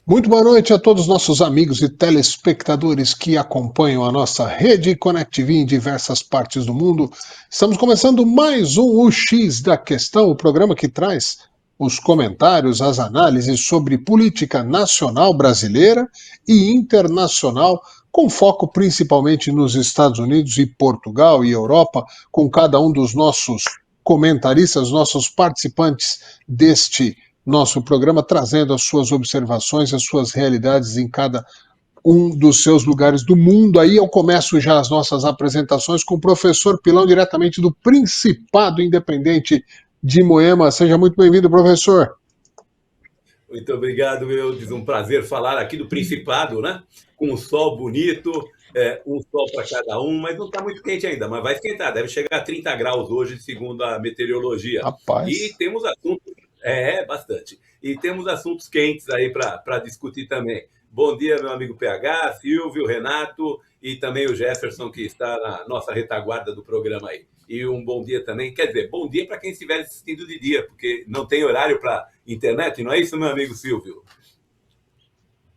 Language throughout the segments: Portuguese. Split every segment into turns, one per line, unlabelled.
Muito boa noite a todos os nossos amigos e telespectadores que acompanham a nossa rede ConnectV em diversas partes do mundo. Estamos começando mais um UX da Questão, o programa que traz os comentários, as análises sobre política nacional brasileira e internacional, com foco principalmente nos Estados Unidos e Portugal e Europa, com cada um dos nossos comentaristas, nossos participantes deste nosso programa, trazendo as suas observações, as suas realidades em cada um dos seus lugares do mundo. Aí eu começo já as nossas apresentações com o professor Pilão, diretamente do Principado Independente de Moema. Seja muito bem-vindo, professor.
Muito obrigado, Eudes. Um prazer falar aqui do Principado, né? Com um sol bonito, um sol para cada um, mas não está muito quente ainda, mas vai esquentar, deve chegar a 30 graus hoje, segundo a meteorologia.
Rapaz.
E temos assuntos, bastante. E temos assuntos quentes aí para discutir também. Bom dia, meu amigo PH, Silvio, Renato e também o Jefferson, que está na nossa retaguarda do programa aí. E um bom dia também, quer dizer, bom dia para quem estiver assistindo de dia, porque não tem horário para internet, não é isso, meu amigo Silvio?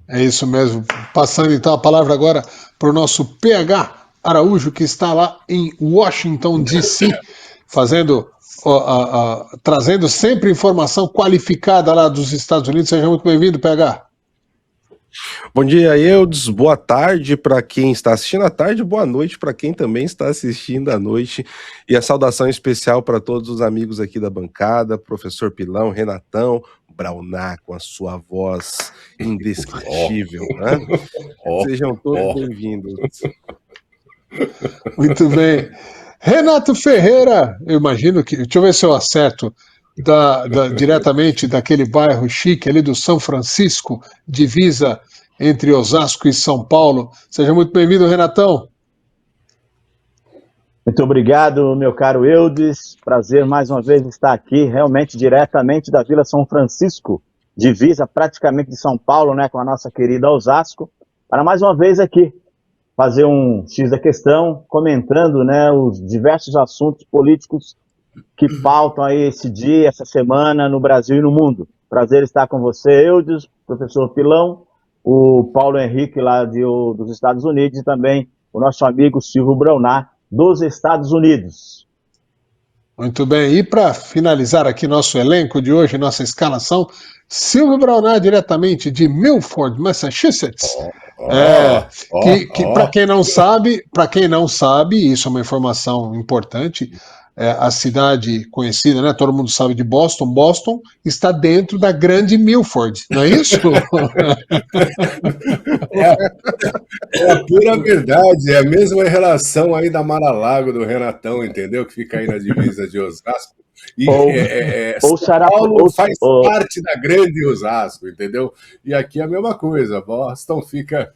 É isso mesmo. Passando então a palavra agora para o nosso PH Araújo, que está lá em Washington, D.C., trazendo sempre informação qualificada lá dos Estados Unidos. Seja muito bem-vindo, PH.
Bom dia, Eudes. Boa tarde para quem está assistindo à tarde, boa noite para quem também está assistindo à noite. E a saudação especial para todos os amigos aqui da bancada, professor Pilão, Renatão, Brauná, com a sua voz indescritível, né? Sejam todos bem-vindos.
Muito bem. Renato Ferreira, eu imagino que... Deixa eu ver se eu acerto. Diretamente daquele bairro chique ali do São Francisco, divisa entre Osasco e São Paulo. Seja muito bem-vindo, Renatão.
Muito obrigado, meu caro Eudes. Prazer mais uma vez estar aqui, realmente diretamente da Vila São Francisco, divisa praticamente de São Paulo, né, com a nossa querida Osasco, para mais uma vez aqui fazer um X da questão, comentando, né, os diversos assuntos políticos que pautam aí esse dia, essa semana no Brasil e no mundo. Prazer estar com você, Eudes, professor Pilão, o Paulo Henrique lá dos Estados Unidos e também o nosso amigo Silvio Brauná dos Estados Unidos.
Muito bem, e para finalizar aqui nosso elenco de hoje, nossa escalação, Silvio Brauná, diretamente de Milford, Massachusetts. Para quem não sabe, isso é uma informação importante, a cidade conhecida, né? Todo mundo sabe de Boston. Boston está dentro da grande Milford, não é isso?
É a pura verdade, é a mesma relação aí da Mar-a-Lago do Renatão, entendeu? Que fica aí na divisa de Osasco. E São Paulo faz parte da grande Osasco, entendeu? E aqui é a mesma coisa, Boston fica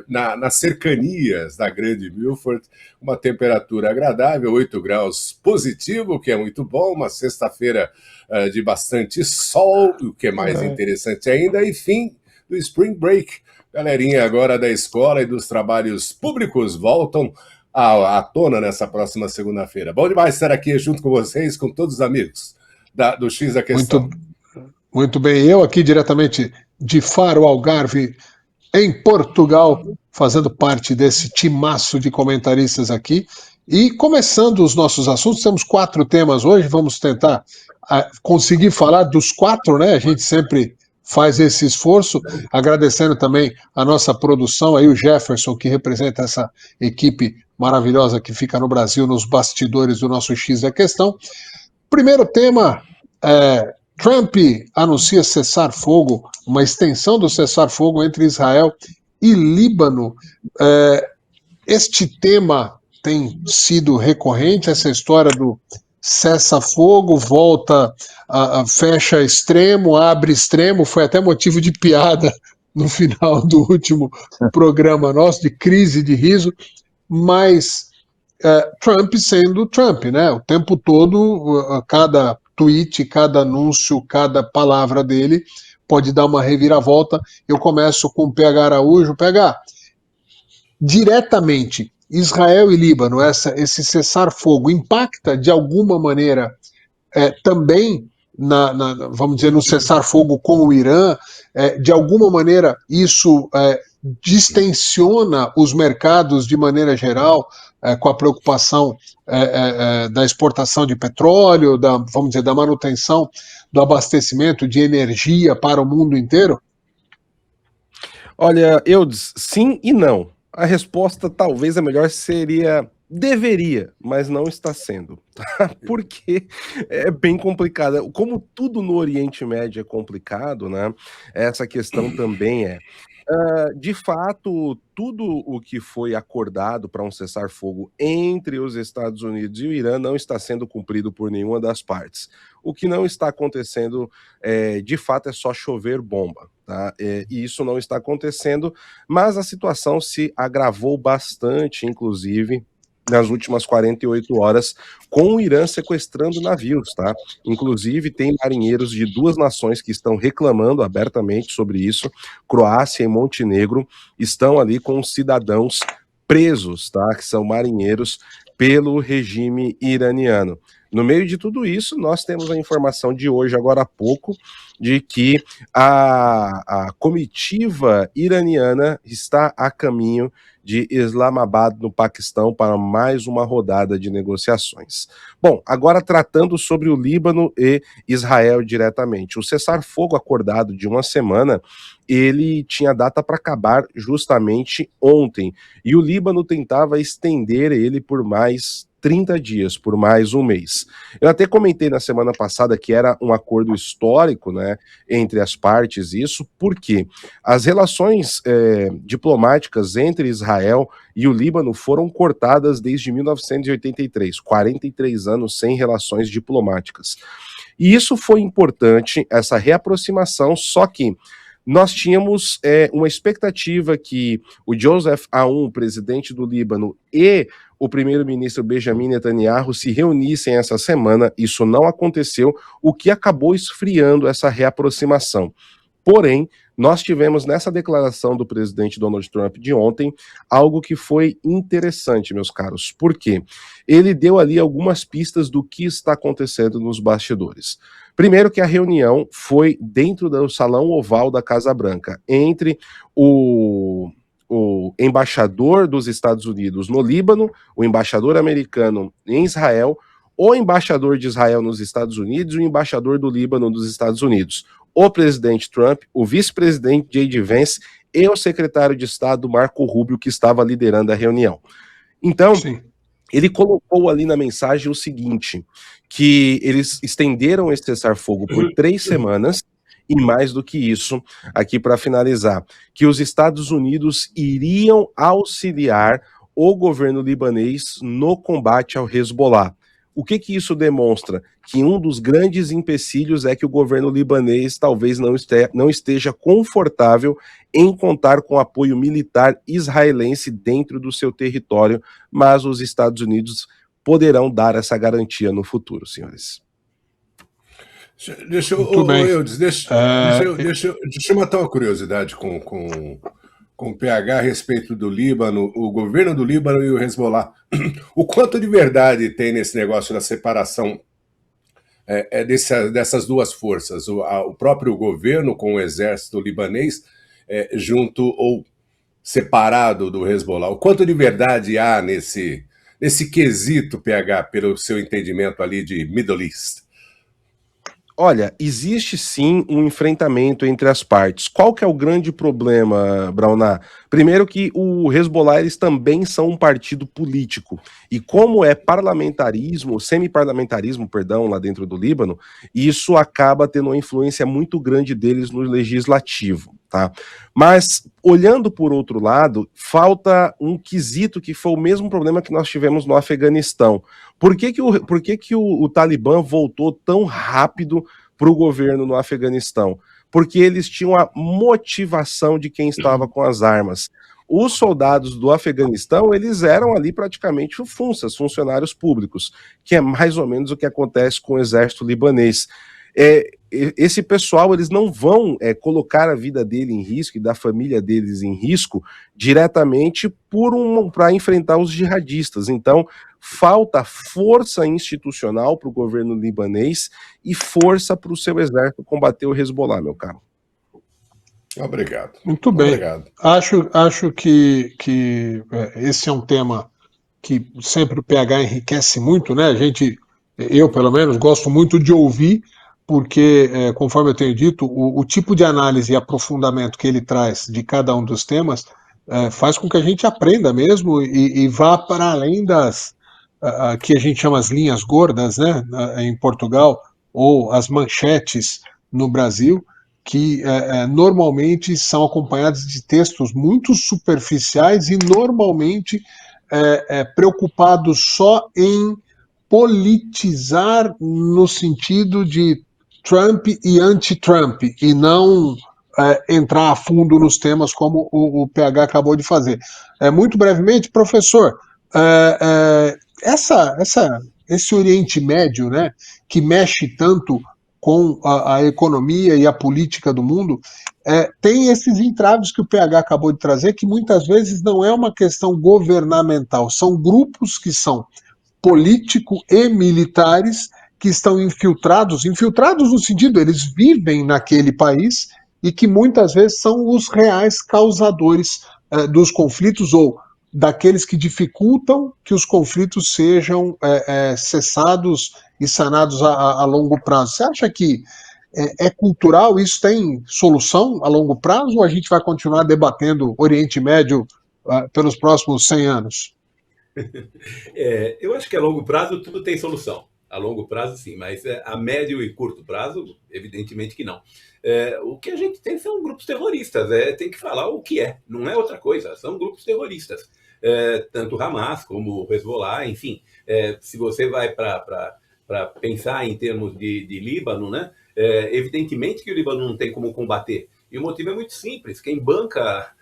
nas cercanias da grande Milford, uma temperatura agradável, 8 graus positivo, que é muito bom, uma sexta-feira de bastante sol, o que é mais interessante ainda, e fim do Spring Break. Galerinha agora da escola e dos trabalhos públicos voltam à tona nessa próxima segunda-feira. Bom demais estar aqui junto com vocês, com todos os amigos do X da Questão.
Muito bem, eu aqui diretamente de Faro, Algarve, em Portugal, fazendo parte desse timaço de comentaristas aqui. E começando os nossos assuntos, temos 4 temas hoje, vamos tentar conseguir falar dos 4, né? A gente sempre faz esse esforço, agradecendo também a nossa produção, aí o Jefferson, que representa essa equipe maravilhosa que fica no Brasil, nos bastidores do nosso X da Questão. Primeiro tema, Trump anuncia cessar-fogo, uma extensão do cessar-fogo entre Israel e Líbano. Este tema tem sido recorrente, essa história do cessa-fogo, volta, fecha extremo, abre extremo, foi até motivo de piada no final do último programa nosso, de crise de riso, mas Trump sendo Trump, né? O tempo todo, cada tweet, cada anúncio, cada palavra dele pode dar uma reviravolta. Eu começo com o PH Araújo. PH, diretamente, Israel e Líbano, esse cessar-fogo impacta de alguma maneira também vamos dizer, no cessar-fogo com o Irã, de alguma maneira isso distensiona os mercados de maneira geral, com a preocupação da exportação de petróleo, vamos dizer, da manutenção do abastecimento de energia para o mundo inteiro?
Olha, Eudes, sim e não. A resposta talvez a melhor seria deveria, mas não está sendo, tá? Porque é bem complicado. Como tudo no Oriente Médio é complicado, né? Essa questão também é. De fato, tudo o que foi acordado para um cessar-fogo entre os Estados Unidos e o Irã não está sendo cumprido por nenhuma das partes. O que não está acontecendo, de fato, é só chover bomba, tá? E isso não está acontecendo, mas a situação se agravou bastante, inclusive, nas últimas 48 horas, com o Irã sequestrando navios, tá? Inclusive, tem marinheiros de duas nações que estão reclamando abertamente sobre isso. Croácia e Montenegro estão ali com cidadãos presos, tá? Que são marinheiros pelo regime iraniano. No meio de tudo isso, nós temos a informação de hoje, agora há pouco, de que a comitiva iraniana está a caminho de Islamabad, no Paquistão, para mais uma rodada de negociações. Bom, agora tratando sobre o Líbano e Israel diretamente. O cessar-fogo acordado de uma semana, ele tinha data para acabar justamente ontem, e o Líbano tentava estender ele por mais 30 dias, por mais um mês. Eu até comentei na semana passada que era um acordo histórico, né, entre as partes, isso porque as relações diplomáticas entre Israel e o Líbano foram cortadas desde 1983, 43 anos sem relações diplomáticas. E isso foi importante, essa reaproximação, só que nós tínhamos uma expectativa que o Joseph Aoun, presidente do Líbano, e o primeiro-ministro Benjamin Netanyahu se reunissem essa semana. Isso não aconteceu, o que acabou esfriando essa reaproximação. Porém, nós tivemos nessa declaração do presidente Donald Trump de ontem algo que foi interessante, meus caros. Por quê? Ele deu ali algumas pistas do que está acontecendo nos bastidores. Primeiro que a reunião foi dentro do salão oval da Casa Branca, entre o embaixador dos Estados Unidos no Líbano, o embaixador americano em Israel, o embaixador de Israel nos Estados Unidos e o embaixador do Líbano nos Estados Unidos, o presidente Trump, o vice-presidente J.D. Vance e o secretário de Estado Marco Rubio, que estava liderando a reunião. Então, sim, ele colocou ali na mensagem o seguinte, que eles estenderam esse cessar-fogo por 3 semanas, e mais do que isso, aqui para finalizar, que os Estados Unidos iriam auxiliar o governo libanês no combate ao Hezbollah. O que isso demonstra? Que um dos grandes empecilhos é que o governo libanês talvez não esteja confortável em contar com apoio militar israelense dentro do seu território, mas os Estados Unidos poderão dar essa garantia no futuro, senhores.
Deixa eu matar uma curiosidade com o PH a respeito do Líbano, o governo do Líbano e o Hezbollah. O quanto de verdade tem nesse negócio da separação dessas duas forças? O próprio governo com o exército libanês junto ou separado do Hezbollah. O quanto de verdade há nesse quesito, PH, pelo seu entendimento ali de Middle East?
Olha, existe sim um enfrentamento entre as partes. Qual que é o grande problema, Brauná? Primeiro que o Hezbollah, eles também são um partido político. E como é parlamentarismo, semi-parlamentarismo, perdão, lá dentro do Líbano, isso acaba tendo uma influência muito grande deles no legislativo, tá? Mas, olhando por outro lado, falta um quesito que foi o mesmo problema que nós tivemos no Afeganistão. Por que o Talibã voltou tão rápido para o governo no Afeganistão? Porque eles tinham a motivação de quem estava com as armas. Os soldados do Afeganistão, eles eram ali praticamente funcionários públicos, que é mais ou menos o que acontece com o exército libanês. esse pessoal, eles não vão colocar a vida dele em risco e da família deles em risco diretamente para enfrentar os jihadistas. Então, falta força institucional para o governo libanês e força para o seu exército combater o Hezbollah, meu caro.
Obrigado.
Muito bem.
Obrigado.
Acho que esse é um tema que sempre o PH enriquece muito, né? Eu, pelo menos, gosto muito de ouvir, porque, conforme eu tenho dito, o tipo de análise e aprofundamento que ele traz de cada um dos temas faz com que a gente aprenda mesmo e vá para além das que a gente chama as linhas gordas, né, em Portugal, ou as manchetes no Brasil, que normalmente são acompanhadas de textos muito superficiais e normalmente preocupados só em politizar no sentido de Trump e anti-Trump, e não entrar a fundo nos temas como o PH acabou de fazer. Muito brevemente, professor, esse Oriente Médio, né, que mexe tanto com a economia e a política do mundo, tem esses entraves que o PH acabou de trazer, que muitas vezes não é uma questão governamental, são grupos que são político e militares que estão infiltrados no sentido, eles vivem naquele país e que muitas vezes são os reais causadores dos conflitos ou daqueles que dificultam que os conflitos sejam cessados e sanados a longo prazo. Você acha que é cultural? Isso tem solução a longo prazo ou a gente vai continuar debatendo Oriente Médio pelos próximos 100 anos?
Eu acho que a longo prazo tudo tem solução. A longo prazo, sim, mas a médio e curto prazo, evidentemente que não. O que a gente tem são grupos terroristas, tem que falar o que é, não é outra coisa, são grupos terroristas. Tanto o Hamas como o Hezbollah, enfim. Se você vai para pensar em termos de Líbano, né, evidentemente que o Líbano não tem como combater. E o motivo é muito simples, quem banca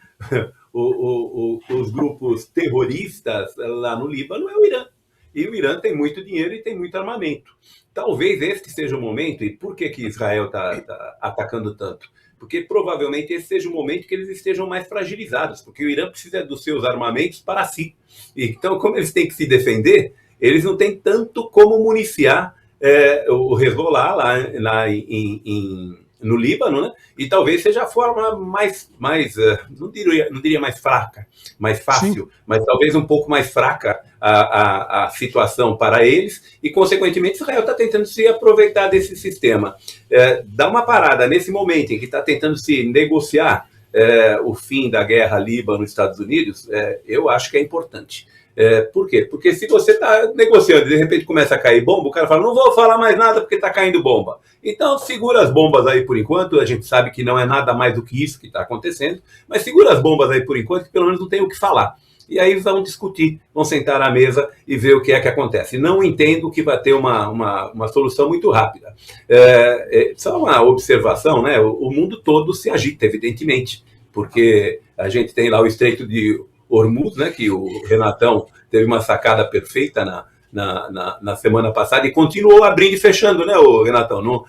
os grupos terroristas lá no Líbano é o Irã. E o Irã tem muito dinheiro e tem muito armamento. Talvez este seja o momento, e por que Israel está atacando tanto? Porque provavelmente esse seja o momento que eles estejam mais fragilizados, porque o Irã precisa dos seus armamentos para si. Então, como eles têm que se defender, eles não têm tanto como municiar o Hezbollah lá no Líbano, né? E talvez seja a forma mais não diria mais fraca, mais fácil, sim, mas talvez um pouco mais fraca a situação para eles, e consequentemente Israel está tentando se aproveitar desse sistema. Dá uma parada nesse momento em que está tentando se negociar o fim da guerra Líbano-Estados Unidos, eu acho que é importante. Por quê? Porque se você está negociando e de repente começa a cair bomba, o cara fala, não vou falar mais nada porque está caindo bomba. Então segura as bombas aí por enquanto, a gente sabe que não é nada mais do que isso que está acontecendo, mas segura as bombas aí por enquanto que pelo menos não tem o que falar. E aí eles vão discutir, vão sentar à mesa e ver o que é que acontece. Não entendo que vai ter uma solução muito rápida. Só uma observação, né? O mundo todo se agita, evidentemente, porque a gente tem lá o Estreito de Hormuz, né, que o Renatão teve uma sacada perfeita na semana passada e continuou abrindo e fechando, né, o Renatão? Não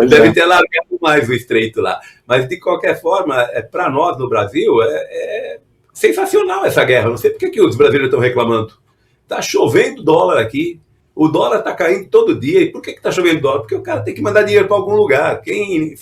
deve ter largado mais o estreito lá. Mas, de qualquer forma, para nós no Brasil, é sensacional essa guerra. Não sei por que os brasileiros estão reclamando. Está chovendo dólar aqui, o dólar está caindo todo dia. E por que está chovendo dólar? Porque o cara tem que mandar dinheiro para algum lugar. Quem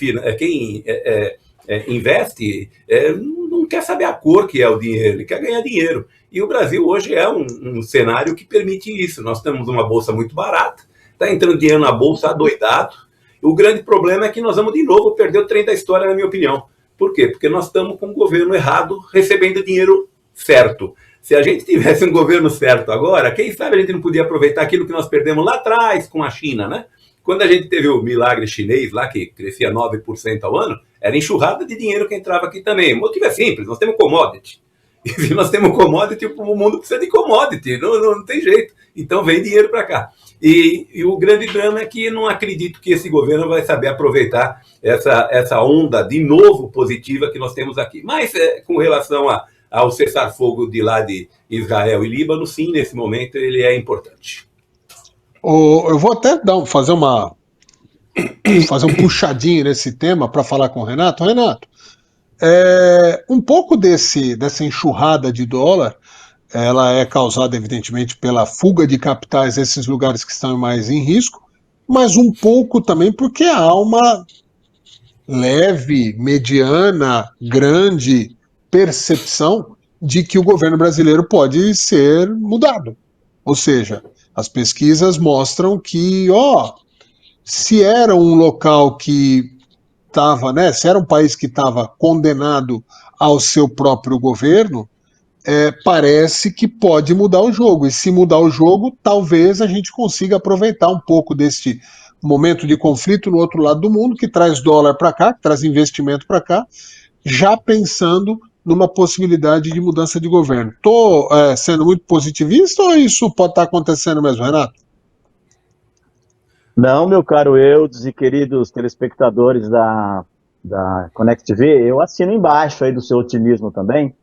investe não quer saber a cor que é o dinheiro, ele quer ganhar dinheiro. E o Brasil hoje é um cenário que permite isso. Nós temos uma bolsa muito barata, está entrando dinheiro na bolsa adoidado. O grande problema é que nós vamos de novo perder o trem da história, na minha opinião. Por quê? Porque nós estamos com o governo errado recebendo dinheiro certo. Se a gente tivesse um governo certo agora, quem sabe a gente não podia aproveitar aquilo que nós perdemos lá atrás com a China, né? Quando a gente teve o milagre chinês lá, que crescia 9% ao ano, era enxurrada de dinheiro que entrava aqui também. O motivo é simples, nós temos commodity. E se nós temos commodity, o mundo precisa de commodity, não tem jeito. Então vem dinheiro para cá. E o grande drama é que não acredito que esse governo vai saber aproveitar essa onda de novo positiva que nós temos aqui. Mas com relação ao cessar-fogo de lá de Israel e Líbano, sim, nesse momento ele é importante.
Eu vou até fazer uma fazer um puxadinho nesse tema para falar com o Renato. Renato, um pouco dessa enxurrada de dólar, ela é causada, evidentemente, pela fuga de capitais desses lugares que estão mais em risco, mas um pouco também porque há uma leve, mediana, grande percepção de que o governo brasileiro pode ser mudado. Ou seja, as pesquisas mostram que, se era um local que estava, né, se era um país que estava condenado ao seu próprio governo, parece que pode mudar o jogo. E se mudar o jogo, talvez a gente consiga aproveitar um pouco deste momento de conflito no outro lado do mundo, que traz dólar para cá, que traz investimento para cá, já pensando numa possibilidade de mudança de governo. Estou sendo muito positivista ou isso pode estar acontecendo mesmo, Renato?
Não, meu caro Eudes e queridos telespectadores da Connect TV, eu assino embaixo aí do seu otimismo também,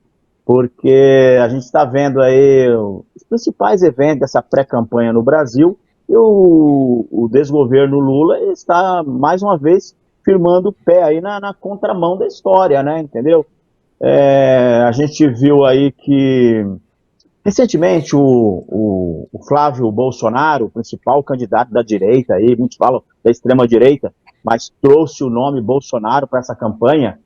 porque a gente está vendo aí os principais eventos dessa pré-campanha no Brasil e o desgoverno Lula está, mais uma vez, firmando o pé aí na contramão da história, né, entendeu? A gente viu aí que, recentemente, o Flávio Bolsonaro, o principal candidato da direita, aí, muitos falam da extrema-direita, mas trouxe o nome Bolsonaro para essa campanha.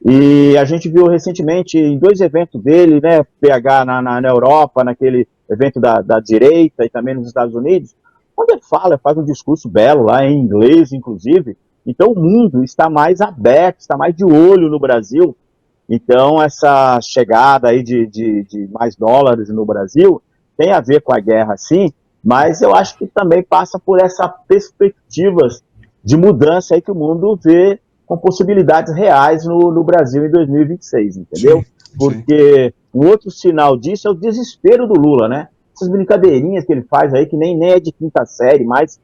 E a gente viu recentemente em 2 eventos dele, né, PH na Europa, naquele evento da direita e também nos Estados Unidos, onde ele faz um discurso belo lá em inglês, inclusive. Então o mundo está mais aberto, está mais de olho no Brasil. Então essa chegada aí de mais dólares no Brasil tem a ver com a guerra, sim, mas eu acho que também passa por essa perspectivas de mudança aí que o mundo vê com possibilidades reais no Brasil em 2026, entendeu? Sim. Porque um outro sinal disso é o desespero do Lula, né? Essas brincadeirinhas que ele faz aí, que nem é de quinta série, mas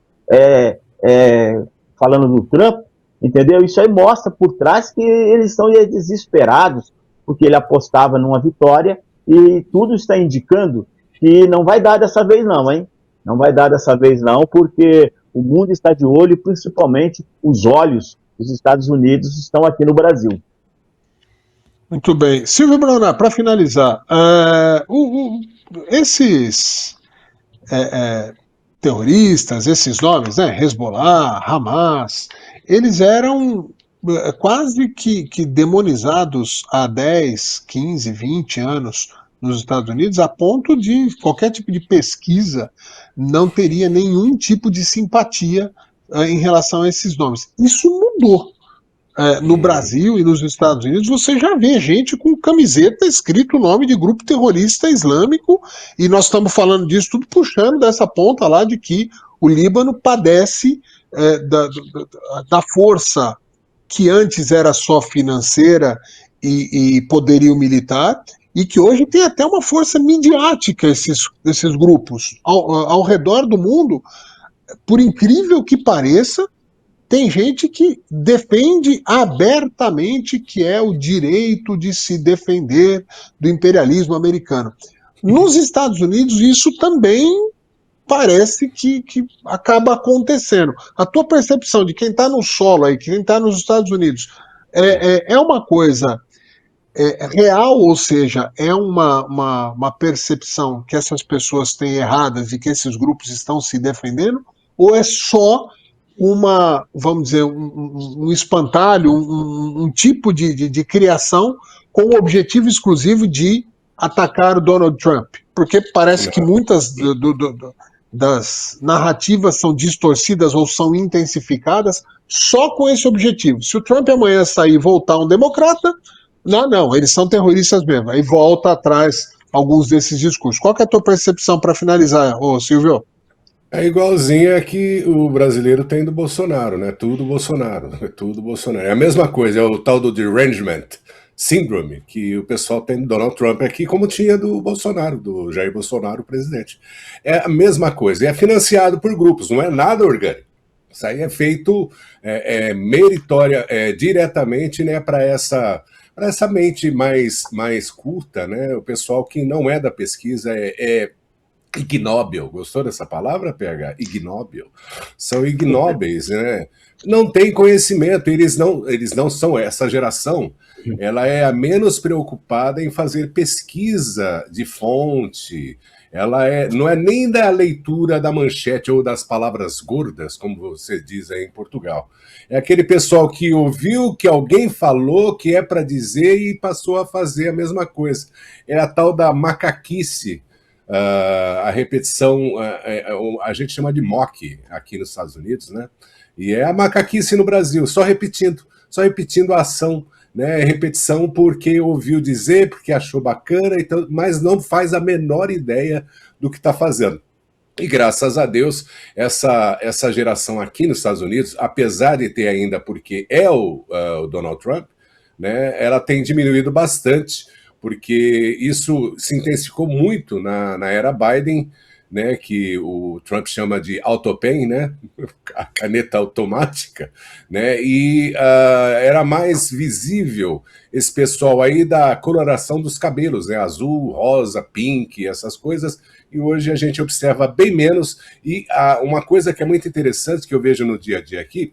falando do Trump, entendeu? Isso aí mostra por trás que eles estão desesperados, porque ele apostava numa vitória e tudo está indicando que não vai dar dessa vez não, hein? Não vai dar dessa vez não, porque o mundo está de olho, principalmente os olhos dos Estados Unidos estão aqui no Brasil.
Muito bem. Silvio Braunar, para finalizar, esses terroristas, esses nomes, né, Hezbollah, Hamas, eles eram quase que demonizados há 10, 15, 20 anos nos Estados Unidos, a ponto de qualquer tipo de pesquisa não teria nenhum tipo de simpatia em relação a esses nomes. Isso mudou. No Brasil e nos Estados Unidos, você já vê gente com camiseta escrito o nome de grupo terrorista islâmico, e nós estamos falando disso tudo puxando dessa ponta lá de que o Líbano padece da força que antes era só financeira e poderio militar, e que hoje tem até uma força midiática, esses grupos. Ao redor do mundo, por incrível que pareça, tem gente que defende abertamente que é o direito de se defender do imperialismo americano. Nos Estados Unidos, isso também parece que acaba acontecendo. A tua percepção de quem está no solo aí, quem está nos Estados Unidos, é uma coisa real, ou seja, é uma percepção que essas pessoas têm erradas e que esses grupos estão se defendendo, ou é só vamos dizer, um espantalho, um tipo de criação com o objetivo exclusivo de atacar o Donald Trump? Porque parece que muitas das narrativas são distorcidas ou são intensificadas só com esse objetivo. Se o Trump amanhã sair e voltar um democrata, não, eles são terroristas mesmo. Aí volta atrás alguns desses discursos. Qual que é a tua percepção para finalizar, Silvio?
É igualzinho a que o brasileiro tem do Bolsonaro, né? Tudo Bolsonaro, tudo Bolsonaro. É a mesma coisa, é o tal do derangement syndrome que o pessoal tem do Donald Trump aqui, como tinha do Bolsonaro, do Jair Bolsonaro, o presidente. É a mesma coisa, é financiado por grupos, não é nada orgânico. Isso aí é feito meritória diretamente, né, para essa mente mais culta, né? O pessoal que não é da pesquisa ignóbil. Gostou dessa palavra, PH? Ignóbil. São ignóbeis, né? Não tem conhecimento, eles não são, essa geração, ela é a menos preocupada em fazer pesquisa de fonte, não é nem da leitura da manchete ou das palavras gordas, como você diz aí em Portugal. É aquele pessoal que ouviu que alguém falou que é para dizer e passou a fazer a mesma coisa. É a tal da macaquice, a repetição, a gente chama de mock aqui nos Estados Unidos, né? E é a macaquice no Brasil, só repetindo a ação, né? Repetição porque ouviu dizer, porque achou bacana, então, mas não faz a menor ideia do que está fazendo. E graças a Deus, essa geração aqui nos Estados Unidos, apesar de ter ainda, porque é o Donald Trump, né, ela tem diminuído bastante, porque isso se intensificou muito na era Biden, né, que o Trump chama de autopen, né, a caneta automática, né, e era mais visível esse pessoal aí da coloração dos cabelos, né, azul, rosa, pink, essas coisas, e hoje a gente observa bem menos, e uma coisa que é muito interessante que eu vejo no dia a dia aqui,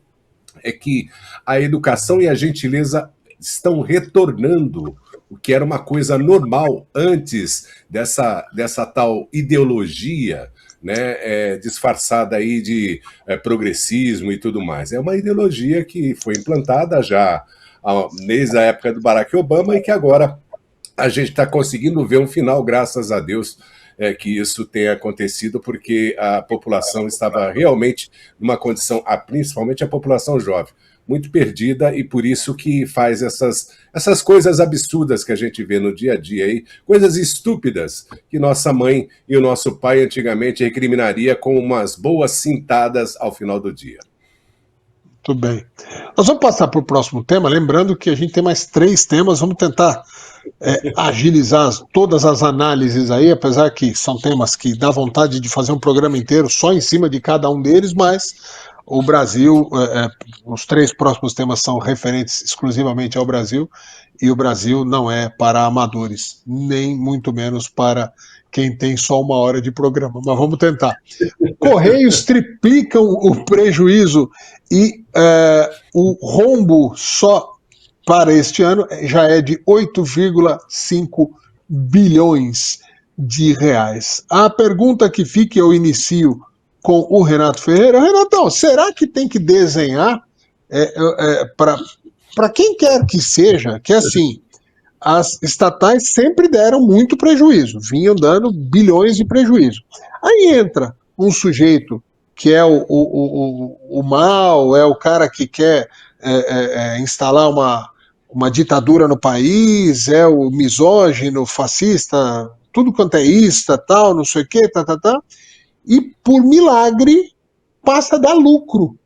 é que a educação e a gentileza estão retornando, o que era uma coisa normal antes dessa tal ideologia, né, disfarçada aí de progressismo e tudo mais. É uma ideologia que foi implantada já desde a época do Barack Obama e que agora a gente está conseguindo ver um final, graças a Deus, que isso tenha acontecido, porque a população estava realmente numa condição, principalmente a população jovem, muito perdida, e por isso que faz essas coisas absurdas que a gente vê no dia a dia aí, coisas estúpidas que nossa mãe e o nosso pai antigamente recriminaria com umas boas cintadas ao final do dia.
Muito bem. Nós vamos passar para o próximo tema, lembrando que a gente tem mais 3 temas, vamos tentar agilizar todas as análises aí, apesar que são temas que dá vontade de fazer um programa inteiro só em cima de cada um deles, mas o Brasil, os 3 próximos temas são referentes exclusivamente ao Brasil, e o Brasil não é para amadores, nem muito menos para quem tem só 1 hora de programa, mas vamos tentar. Correios triplicam o prejuízo e o rombo só para este ano já é de 8,5 bilhões de reais. A pergunta que fica, eu inicio com o Renato Ferreira. Renatão, será que tem que desenhar para quem quer que seja, que assim, as estatais sempre deram muito prejuízo, vinham dando bilhões de prejuízo. Aí entra um sujeito que é o mal, é o cara que quer instalar uma ditadura no país, é o misógino, fascista, tudo quanto é ista, tal, não sei o quê, e por milagre passa a dar lucro.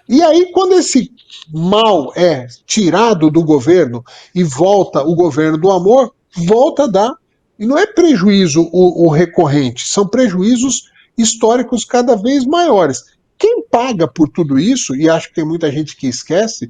E aí, quando esse mal é tirado do governo e volta o governo do amor, volta a dar. E não é prejuízo o recorrente, são prejuízos históricos cada vez maiores. Quem paga por tudo isso, e acho que tem muita gente que esquece,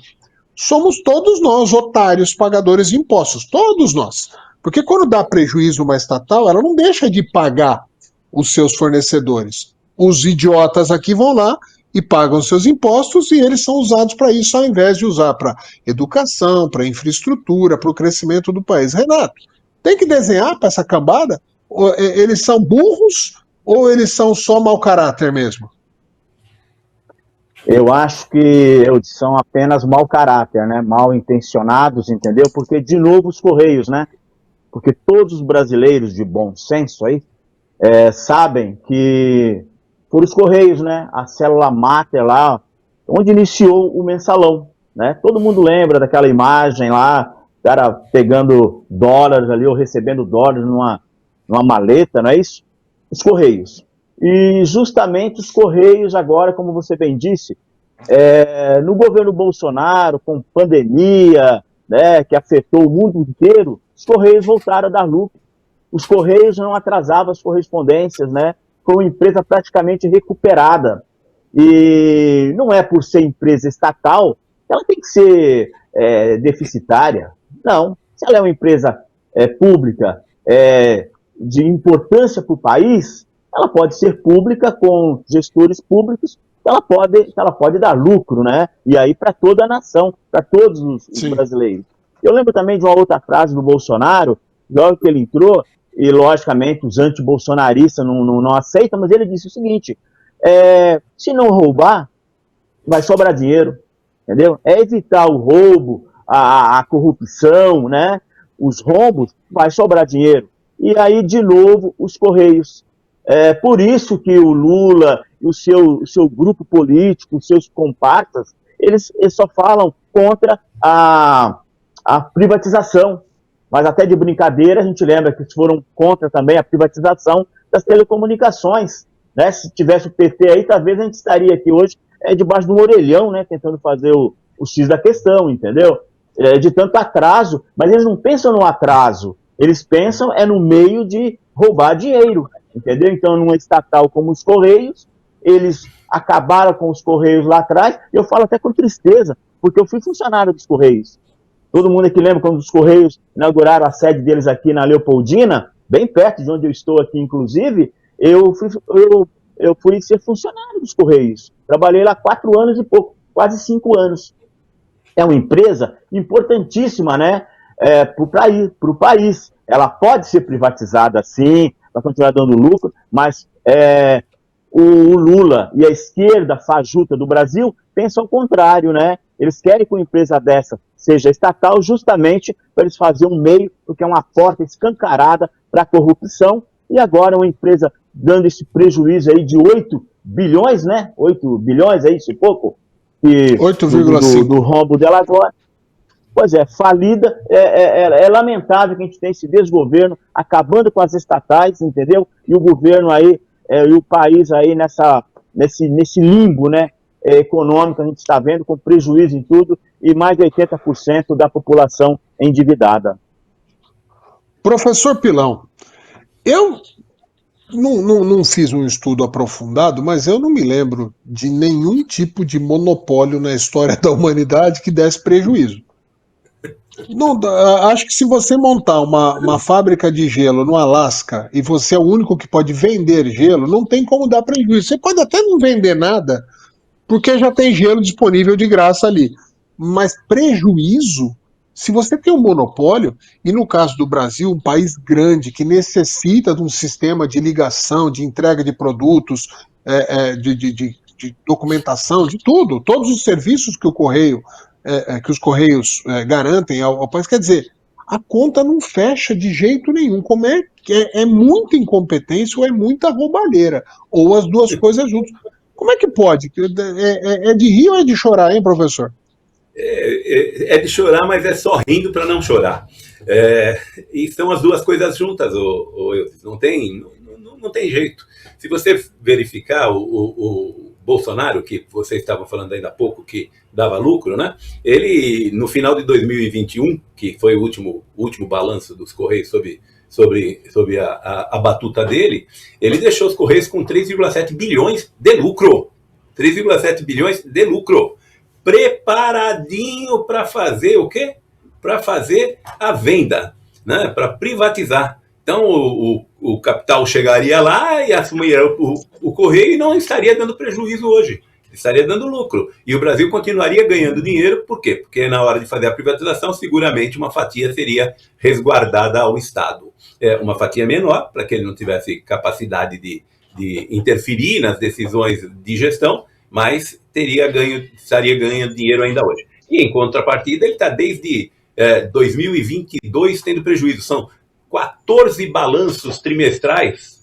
somos todos nós, otários, pagadores de impostos, todos nós. Porque quando dá prejuízo uma estatal, ela não deixa de pagar os seus fornecedores. Os idiotas aqui vão lá e pagam seus impostos, e eles são usados para isso, ao invés de usar para educação, para infraestrutura, para o crescimento do país. Renato, tem que desenhar para essa cambada? Eles são burros ou eles são só mau caráter mesmo?
Eu acho que eles são apenas mau caráter, né? Mal intencionados, entendeu? Porque, de novo, os Correios, né? Porque todos os brasileiros de bom senso aí sabem que foram os Correios, né? A célula máter lá, onde iniciou o mensalão, né? Todo mundo lembra daquela imagem lá, o cara pegando dólares ali, ou recebendo dólares numa maleta, não é isso? Os Correios. E justamente os Correios agora, como você bem disse, no governo Bolsonaro, com pandemia, né, que afetou o mundo inteiro, os Correios voltaram a dar lucro. Os Correios não atrasavam as correspondências, né? Foi uma empresa praticamente recuperada. E não é por ser empresa estatal, ela tem que ser deficitária. Não. Se ela é uma empresa pública, de importância para o país, ela pode ser pública com gestores públicos, ela pode dar lucro, né? E aí para toda a nação, para todos os brasileiros. Eu lembro também de uma outra frase do Bolsonaro, logo que ele entrou, e logicamente os anti-bolsonaristas não aceitam, mas ele disse o seguinte, se não roubar, vai sobrar dinheiro, entendeu? É evitar o roubo, a corrupção, né? Os rombos, vai sobrar dinheiro. E aí, de novo, os Correios. É por isso que o Lula e o seu grupo político, os seus comparsas, eles só falam contra a privatização. Mas até de brincadeira, a gente lembra que eles foram contra também a privatização das telecomunicações. Né? Se tivesse o PT aí, talvez a gente estaria aqui hoje debaixo do orelhão, né? Tentando fazer o X da questão, entendeu? De tanto atraso, mas eles não pensam no atraso, eles pensam no meio de roubar dinheiro, entendeu? Então, numa estatal como os Correios, eles acabaram com os Correios lá atrás, e eu falo até com tristeza, porque eu fui funcionário dos Correios. Todo mundo aqui lembra quando os Correios inauguraram a sede deles aqui na Leopoldina, bem perto de onde eu estou aqui, inclusive, eu fui ser funcionário dos Correios. Trabalhei lá 4 anos e pouco, quase 5 anos. É uma empresa importantíssima, né, para o país. Ela pode ser privatizada sim, vai continuar dando lucro, mas o Lula e a esquerda fajuta do Brasil pensam ao contrário, né? Eles querem que uma empresa dessa seja estatal justamente para eles fazerem um meio, porque é uma porta escancarada para a corrupção, e agora uma empresa dando esse prejuízo aí de 8 bilhões, né? 8 bilhões, é isso e pouco?
8,5.
Do rombo dela agora. Pois é, falida, é lamentável que a gente tenha esse desgoverno acabando com as estatais, entendeu? E o governo aí, e o país aí nesse limbo, né, econômico, a gente está vendo, com prejuízo em tudo, e mais de 80% da população endividada.
Professor Pilão, eu não fiz um estudo aprofundado, mas eu não me lembro de nenhum tipo de monopólio na história da humanidade que desse prejuízo. Não, acho que se você montar uma fábrica de gelo no Alasca e você é o único que pode vender gelo, não tem como dar prejuízo. Você pode até não vender nada, porque já tem gelo disponível de graça ali. Mas prejuízo, se você tem um monopólio, e no caso do Brasil, um país grande que necessita de um sistema de ligação, de entrega de produtos, de documentação, de tudo, todos os serviços que os Correios garantem ao país, quer dizer, a conta não fecha de jeito nenhum. Como é muita incompetência ou é muita roubalheira, ou as duas coisas juntas. Como é que pode? É de rir ou é de chorar, hein, professor?
É de chorar, mas é só rindo para não chorar. E são as duas coisas juntas, não tem jeito. Se você verificar o Bolsonaro, que você estava falando ainda há pouco, que dava lucro, né? Ele, no final de 2021, que foi o último balanço dos Correios sobre a batuta dele, ele deixou os Correios com 3,7 bilhões de lucro. 3,7 bilhões de lucro. Preparadinho para fazer o quê? Para fazer a venda, né? Para privatizar. Então, o capital chegaria lá e assumiria o Correio e não estaria dando prejuízo hoje. Estaria dando lucro. E o Brasil continuaria ganhando dinheiro. Por quê? Porque na hora de fazer a privatização, seguramente uma fatia seria resguardada ao Estado. Uma fatia menor, para que ele não tivesse capacidade de interferir nas decisões de gestão, mas estaria ganhando dinheiro ainda hoje. E, em contrapartida, ele está desde 2022 tendo prejuízo. São 14 balanços trimestrais,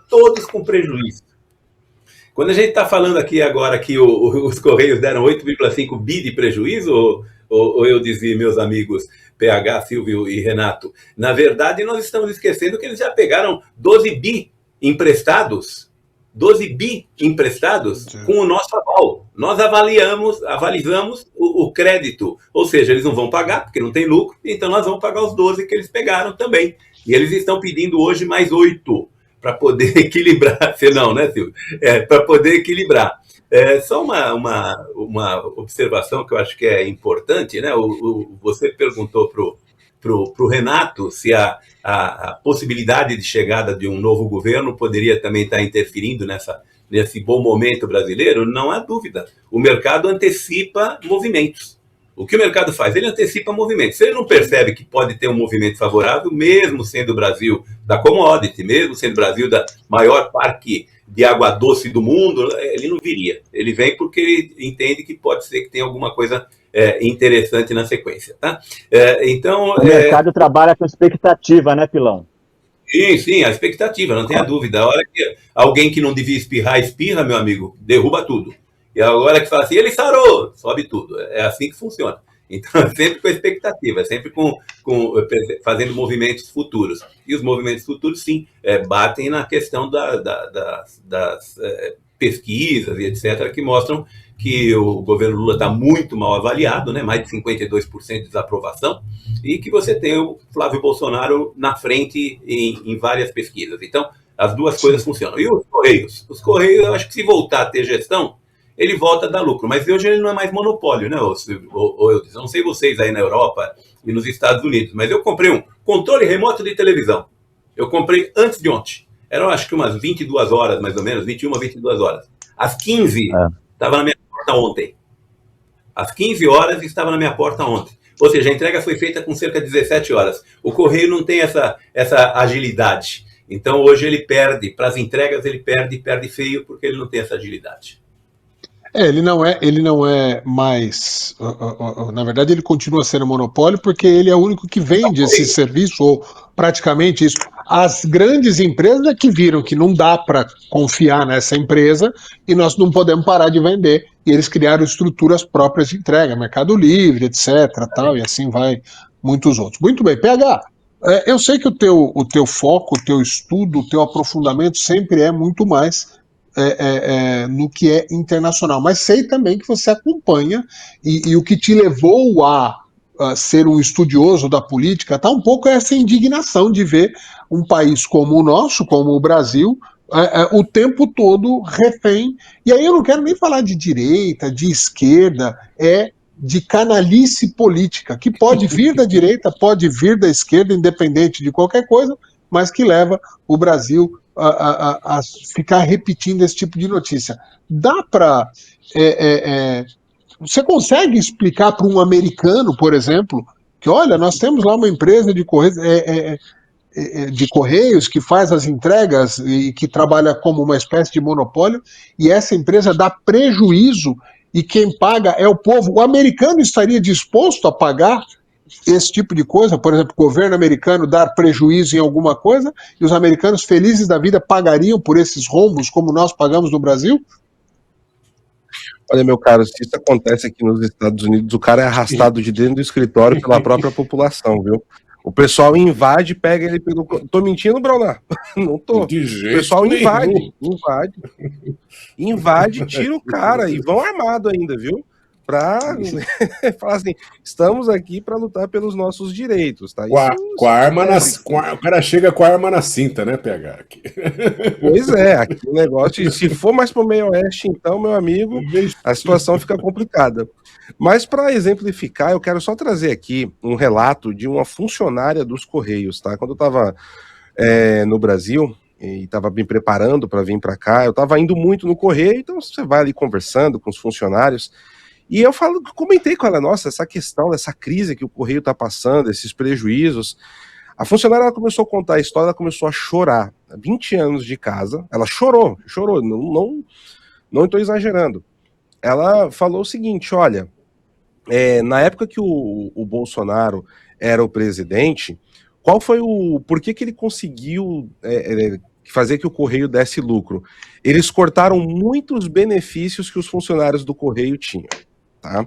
todos com prejuízo. Quando a gente está falando aqui agora que os Correios deram 8,5 bi de prejuízo, ou eu dizia, meus amigos PH, Silvio e Renato, na verdade nós estamos esquecendo que eles já pegaram 12 bi emprestados, com o nosso aval. Nós avalizamos o crédito, ou seja, eles não vão pagar, porque não tem lucro, então nós vamos pagar os 12 que eles pegaram também. E eles estão pedindo hoje mais 8, para poder equilibrar, senão, né, Silvio? Para poder equilibrar. Só uma observação que eu acho que é importante, né? Você perguntou pro Renato se a possibilidade de chegada de um novo governo poderia também estar interferindo nesse bom momento brasileiro. Não há dúvida. O mercado antecipa movimentos. O que o mercado faz? Ele antecipa movimentos. Se ele não percebe que pode ter um movimento favorável, mesmo sendo o Brasil da commodity, mesmo sendo o Brasil da maior parque de água doce do mundo, ele não viria. Ele vem porque ele entende que pode ser que tenha alguma coisa interessante na sequência. Tá? Então,
o mercado trabalha com expectativa, né, Pilão?
Sim, a expectativa, não tenha dúvida. A hora que alguém que não devia espirrar, espirra, meu amigo, derruba tudo. E agora que fala assim, ele sarou, sobe tudo. É assim que funciona. Então, é sempre com a expectativa, é sempre fazendo movimentos futuros. E os movimentos futuros, sim, batem na questão das pesquisas e etc., que mostram que o governo Lula está muito mal avaliado, né, mais de 52% de desaprovação, e que você tem o Flávio Bolsonaro na frente em várias pesquisas. Então, as duas coisas funcionam. E os Correios? Os Correios, eu acho que se voltar a ter gestão, ele volta a dar lucro. Mas hoje ele não é mais monopólio, né? Eu não sei vocês aí na Europa e nos Estados Unidos, mas eu comprei um controle remoto de televisão. Eu comprei antes de ontem. Eram, acho que umas 22 horas, mais ou menos, 21 a 22 horas. Às 15, estava na minha porta ontem. Às 15 horas, estava na minha porta ontem. Ou seja, a entrega foi feita com cerca de 17 horas. O Correio não tem essa agilidade. Então, hoje ele perde. Para as entregas, ele perde feio, porque ele não tem essa agilidade.
Ele não é mais. Na verdade, ele continua sendo monopólio porque ele é o único que vende esse serviço, ou praticamente isso. As grandes empresas é que viram que não dá para confiar nessa empresa e nós não podemos parar de vender. E eles criaram estruturas próprias de entrega, Mercado Livre, etc. Tal, e assim vai muitos outros. Muito bem, PH. Eu sei que o teu foco, o teu estudo, o teu aprofundamento sempre é muito mais no que é internacional, mas sei também que você acompanha e o que te levou a ser um estudioso da política tá um pouco essa indignação de ver um país como o nosso, como o Brasil, o tempo todo refém. E aí eu não quero nem falar de direita, de esquerda, de canalice política, que pode vir da direita, pode vir da esquerda, independente de qualquer coisa, mas que leva o Brasil a ficar repetindo esse tipo de notícia. Dá para... você consegue explicar para um americano, por exemplo, que, olha, nós temos lá uma empresa de correios que faz as entregas e que trabalha como uma espécie de monopólio, e essa empresa dá prejuízo e quem paga é o povo. O americano estaria disposto a pagar esse tipo de coisa? Por exemplo, o governo americano dar prejuízo em alguma coisa e os americanos felizes da vida pagariam por esses rombos como nós pagamos no Brasil?
Olha, meu caro, se isso acontece aqui nos Estados Unidos, o cara é arrastado de dentro do escritório pela própria população, viu? O pessoal invade, pega ele pelo... Tô mentindo, Braunar? Não tô.
De jeito
o pessoal
nenhum.
invade, tira o cara e vão armado ainda, viu? Pra falar assim, estamos aqui para lutar pelos nossos direitos, tá?
Com a arma o cara chega com a arma na cinta, né, PH? Aqui.
Pois é, aqui o negócio, se for mais pro meio oeste, então, meu amigo, a situação fica complicada. Mas para exemplificar, eu quero só trazer aqui um relato de uma funcionária dos Correios, tá? Quando eu estava no Brasil e estava me preparando para vir para cá, eu estava indo muito no Correio, então você vai ali conversando com os funcionários. E eu comentei com ela, nossa, essa questão dessa crise que o Correio está passando, esses prejuízos. A funcionária, ela começou a contar a história, ela começou a chorar. 20 anos de casa, ela chorou, não estou exagerando. Ela falou o seguinte, olha, na época que o Bolsonaro era o presidente, por que ele conseguiu fazer que o Correio desse lucro? Eles cortaram muitos benefícios que os funcionários do Correio tinham. Tá?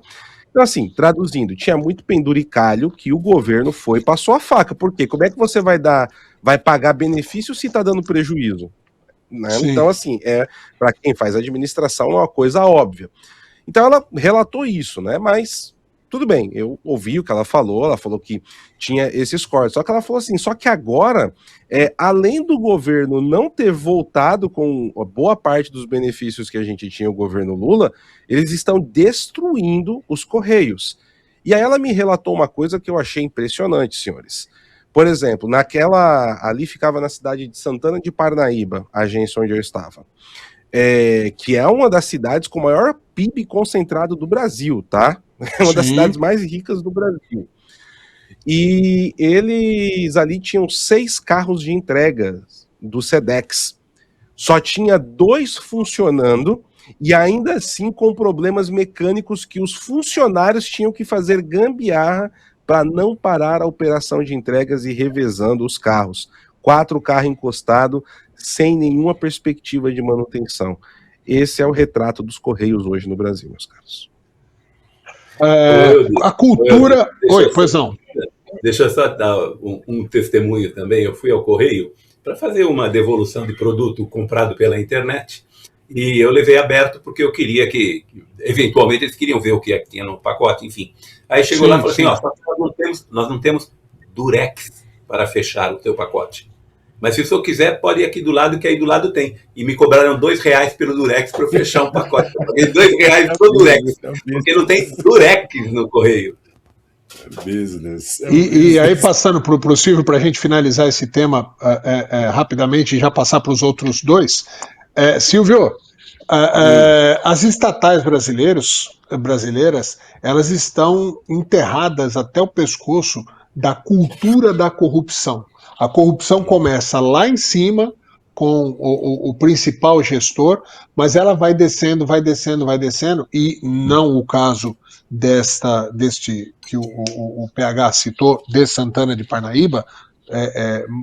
Então, assim, traduzindo, tinha muito penduricalho que o governo passou a faca. Por quê? Como é que você vai pagar benefício se está dando prejuízo? Né? Então, assim, para quem faz administração é uma coisa óbvia. Então ela relatou isso, né? Mas tudo bem, eu ouvi o que ela falou que tinha esses cortes, só que ela falou assim, só que agora, além do governo não ter voltado com boa parte dos benefícios que a gente tinha o governo Lula, eles estão destruindo os Correios. E aí ela me relatou uma coisa que eu achei impressionante, senhores. Por exemplo, ali ficava na cidade de Santana de Parnaíba, a agência onde eu estava, que é uma das cidades com o maior PIB concentrado do Brasil, tá? É uma das cidades mais ricas do Brasil. E eles ali tinham 6 carros de entrega do Sedex. Só tinha 2 funcionando e ainda assim com problemas mecânicos que os funcionários tinham que fazer gambiarra para não parar a operação de entregas e revezando os carros. 4 carros encostados, sem nenhuma perspectiva de manutenção. Esse é o retrato dos Correios hoje no Brasil, meus caros.
A cultura... Pois não.
Deixa eu só dar um testemunho também. Eu fui ao Correio para fazer uma devolução de produto comprado pela internet e eu levei aberto porque eu queria que, eventualmente, eles queriam ver o que é que tinha no pacote, enfim. Aí chegou lá e falou assim, nós não temos durex para fechar o teu pacote. Mas se o senhor quiser, pode ir aqui do lado, que aí do lado tem. E me cobraram R$2 pelo durex para eu fechar um pacote. Eu paguei R$2 pelo durex, porque não tem durex no Correio.
Business.
E aí, passando para o Silvio, para a gente finalizar esse tema rapidamente e já passar para os outros 2. Silvio, as estatais brasileiras, elas estão enterradas até o pescoço da cultura da corrupção. A corrupção começa lá em cima, com o principal gestor, mas ela vai descendo, e não o caso deste que o PH citou, de Santana de Parnaíba,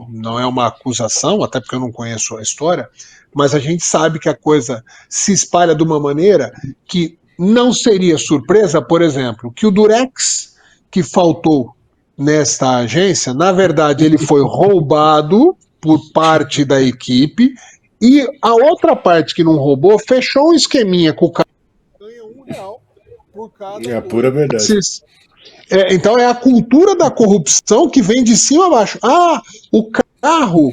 não é uma acusação, até porque eu não conheço a história, mas a gente sabe que a coisa se espalha de uma maneira que não seria surpresa, por exemplo, que o durex que faltou nesta agência, na verdade ele foi roubado por parte da equipe, e a outra parte que não roubou fechou um esqueminha com o cara que ganha R$1 por cada...
É a pura verdade.
Então é a cultura da corrupção que vem de cima a baixo. O carro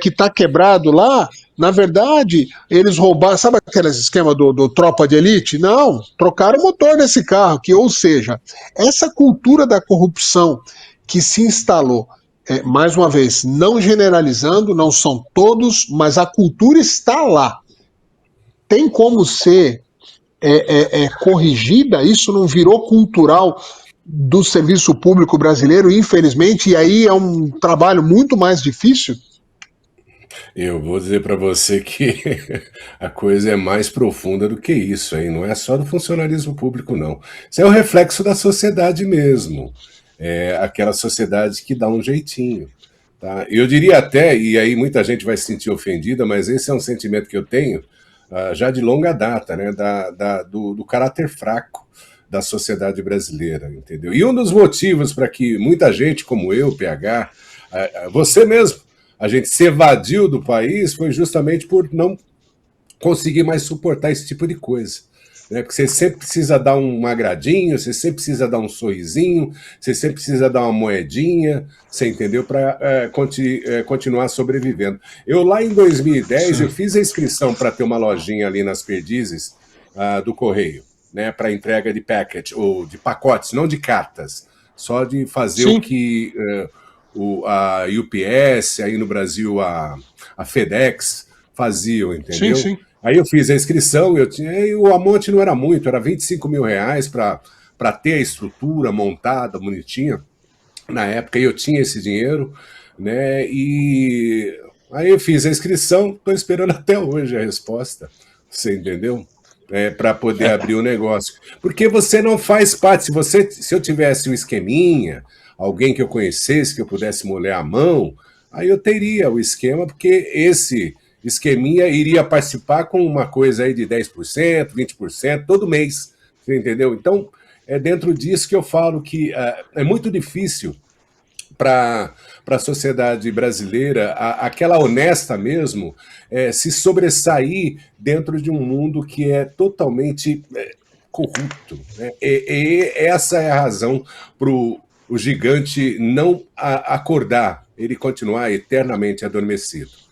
que está quebrado lá, na verdade, eles roubaram, sabe aquele esquema do Tropa de Elite? Não, trocaram o motor desse carro, ou seja, essa cultura da corrupção que se instalou, mais uma vez, não generalizando, não são todos, mas a cultura está lá. Tem como ser corrigida? Isso não virou cultural do serviço público brasileiro, infelizmente, e aí é um trabalho muito mais difícil?
Eu vou dizer para você que a coisa é mais profunda do que isso, hein? Não é só do funcionalismo público, não. Isso é o reflexo da sociedade mesmo. É aquela sociedade que dá um jeitinho. Tá? Eu diria até, e aí muita gente vai se sentir ofendida, mas esse é um sentimento que eu tenho já de longa data, né? Do caráter fraco da sociedade brasileira, entendeu? E um dos motivos para que muita gente, como eu, PH, você mesmo, a gente se evadiu do país foi justamente por não conseguir mais suportar esse tipo de coisa. Né? Porque você sempre precisa dar um agradinho, você sempre precisa dar um sorrisinho, você sempre precisa dar uma moedinha, você entendeu? Para continuar sobrevivendo. Eu lá em 2010, eu fiz a inscrição para ter uma lojinha ali nas Perdizes do Correio, né, para entrega de package, ou de pacotes, não de cartas, só de fazer o que a UPS, aí no Brasil a FedEx faziam, entendeu?
Sim.
Aí eu fiz a inscrição, e o monte não era muito, era R$25 mil para ter a estrutura montada, bonitinha. Na época eu tinha esse dinheiro, né? E aí eu fiz a inscrição, estou esperando até hoje a resposta, você entendeu? Para poder abrir o negócio. Porque você não faz parte, se eu tivesse um esqueminha, alguém que eu conhecesse, que eu pudesse molhar a mão, aí eu teria o esquema, porque esse esqueminha iria participar com uma coisa aí de 10%, 20%, todo mês, você entendeu? Então, é dentro disso que eu falo que é muito difícil para a sociedade brasileira, aquela honesta mesmo, se sobressair dentro de um mundo que é totalmente corrupto. Né? E essa é a razão para o gigante não acordar, ele continuar eternamente adormecido.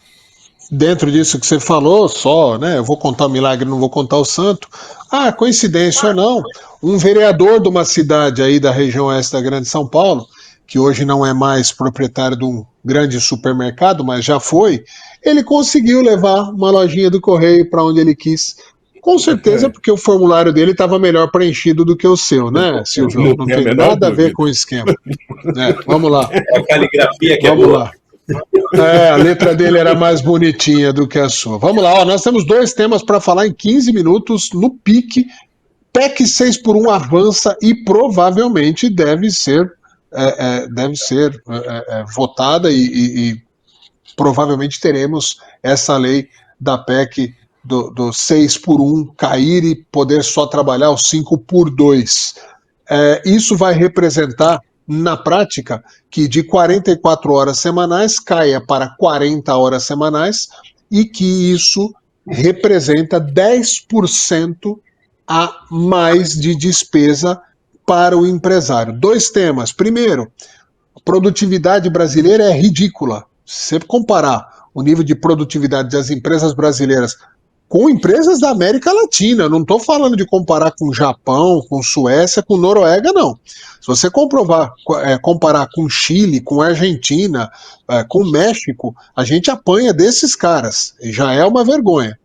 dentro disso que você falou, só, né? Eu vou contar o milagre, não vou contar o santo. Ah, coincidência ou não, um vereador de uma cidade aí da região oeste da Grande São Paulo, que hoje não é mais proprietário de um grande supermercado, mas já foi, ele conseguiu levar uma lojinha do Correio para onde ele quis. Com certeza, porque o formulário dele estava melhor preenchido do que o seu, né, Silvio? Não tem nada a ver com o esquema. Vamos lá.
É a caligrafia que
vamos
é boa.
Lá. A letra dele era mais bonitinha do que a sua. Vamos lá, ó, nós temos 2 temas para falar em 15 minutos no pique. PEC 6x1 avança e provavelmente deve ser votada e provavelmente teremos essa lei da PEC do 6x1 cair e poder só trabalhar o 5x2. Isso vai representar, na prática, que de 44 horas semanais caia para 40 horas semanais e que isso representa 10% a mais de despesa para o empresário. 2 temas. Primeiro, a produtividade brasileira é ridícula. Se você comparar o nível de produtividade das empresas brasileiras com empresas da América Latina, não estou falando de comparar com Japão, com Suécia, com Noruega, não. Se você comparar com Chile, com Argentina, com México, a gente apanha desses caras, já é uma vergonha.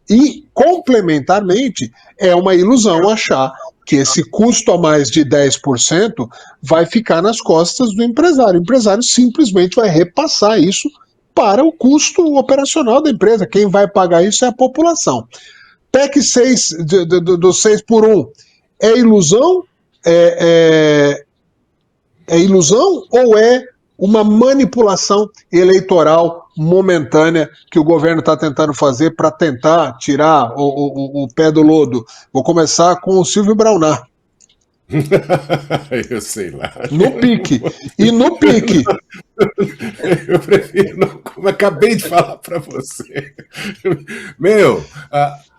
E, complementarmente, é uma ilusão achar que esse custo a mais de 10% vai ficar nas costas do empresário. O empresário simplesmente vai repassar isso para o custo operacional da empresa. Quem vai pagar isso é a população. PEC 6 do 6x1 é ilusão? É ilusão ou é uma manipulação eleitoral momentânea que o governo está tentando fazer para tentar tirar o pé do lodo? Vou começar com o Silvio Braunar.
Eu sei lá.
No pique. E no pique.
Eu prefiro não, como acabei de falar para você. Meu,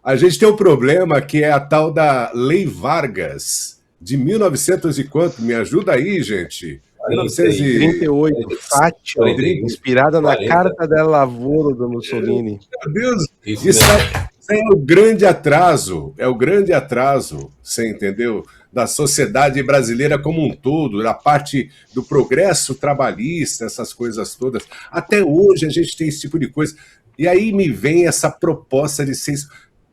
a gente tem um problema que é a tal da Lei Vargas, de 1900 e quanto? Me ajuda aí, gente.
1938, Fátima, inspirada na Carta del Lavoro do Mussolini.
Meu Deus, isso é o grande atraso, você entendeu? Da sociedade brasileira como um todo, da parte do progresso trabalhista, essas coisas todas. Até hoje a gente tem esse tipo de coisa. E aí me vem essa proposta de 6.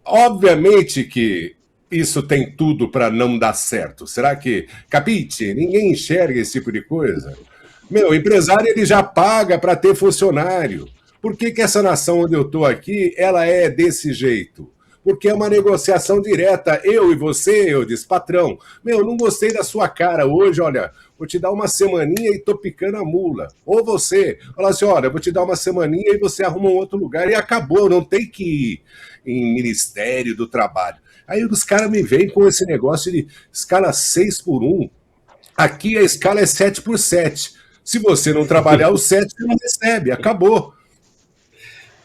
Obviamente que isso tem tudo para não dar certo. Será que, capite, ninguém enxerga esse tipo de coisa? Meu, o empresário ele já paga para ter funcionário. Por que essa nação onde eu estou aqui, ela é desse jeito? Porque é uma negociação direta, eu e você, eu disse, patrão, meu, não gostei da sua cara hoje, olha, vou te dar uma semaninha e tô picando a mula. Ou você, fala assim, olha, vou te dar uma semaninha e você arruma um outro lugar e acabou, não tem que ir em Ministério do Trabalho. Aí os caras me vêm com esse negócio de escala 6x1, aqui a escala é 7x7. Se você não trabalhar o 7, você não recebe, acabou.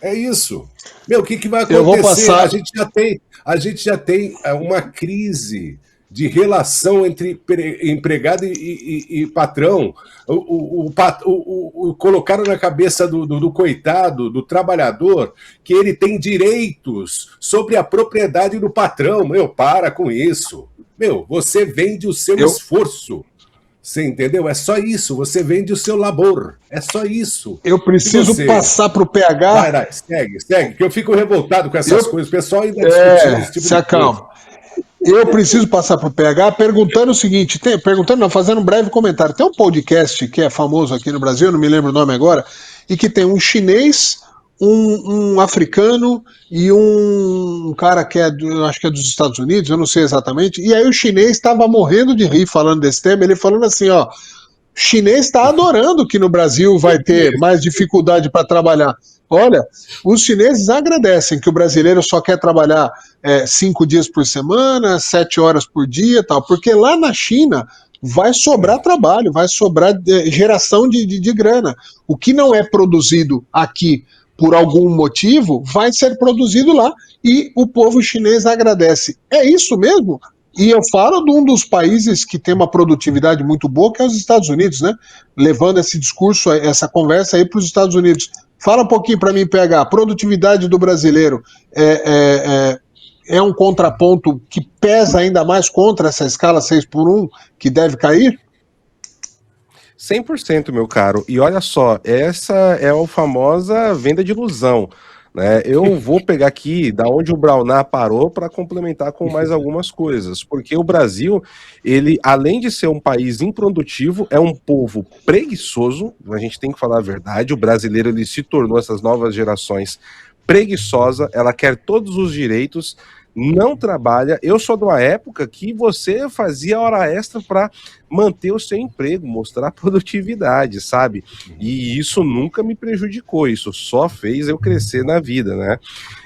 É isso. Meu, o que vai acontecer?
Eu vou passar...
a gente já tem uma crise de relação entre empregado e patrão. Colocaram na cabeça do coitado, do trabalhador, que ele tem direitos sobre a propriedade do patrão. Meu, para com isso. Meu, você vende o seu esforço. Você entendeu? É só isso. Você vende o seu labor. É só isso.
Eu preciso passar para o PH.
Vai, segue, que eu fico revoltado com essas coisas. O pessoal ainda discute esse tipo
se acalma. Eu preciso passar para o PH perguntando o seguinte, fazendo um breve comentário. Tem um podcast que é famoso aqui no Brasil, não me lembro o nome agora, e que tem um chinês, um africano e um cara que acho que é dos Estados Unidos, eu não sei exatamente, e aí o chinês estava morrendo de rir falando desse tema, ele falando assim, ó, o chinês está adorando que no Brasil vai ter mais dificuldade para trabalhar. Olha, os chineses agradecem que o brasileiro só quer trabalhar 5 dias por semana, 7 horas por dia, tal, porque lá na China vai sobrar trabalho, vai sobrar geração de grana. O que não é produzido aqui por algum motivo, vai ser produzido lá e o povo chinês agradece. É isso mesmo? E eu falo de um dos países que tem uma produtividade muito boa, que é os Estados Unidos, né? Levando esse discurso, essa conversa aí para os Estados Unidos. Fala um pouquinho para mim, PH, a produtividade do brasileiro é um contraponto que pesa ainda mais contra essa escala 6x1 que deve cair?
100%, meu caro. E olha só, essa é a famosa venda de ilusão, né? Eu vou pegar aqui da onde o Brauná parou para complementar com mais algumas coisas, porque o Brasil, ele, além de ser um país improdutivo, é um povo preguiçoso, a gente tem que falar a verdade, o brasileiro ele se tornou, essas novas gerações, preguiçosa, ela quer todos os direitos, não trabalha. Eu sou de uma época que você fazia hora extra para manter o seu emprego, mostrar produtividade, sabe? E isso nunca me prejudicou, isso só fez eu crescer na vida, né?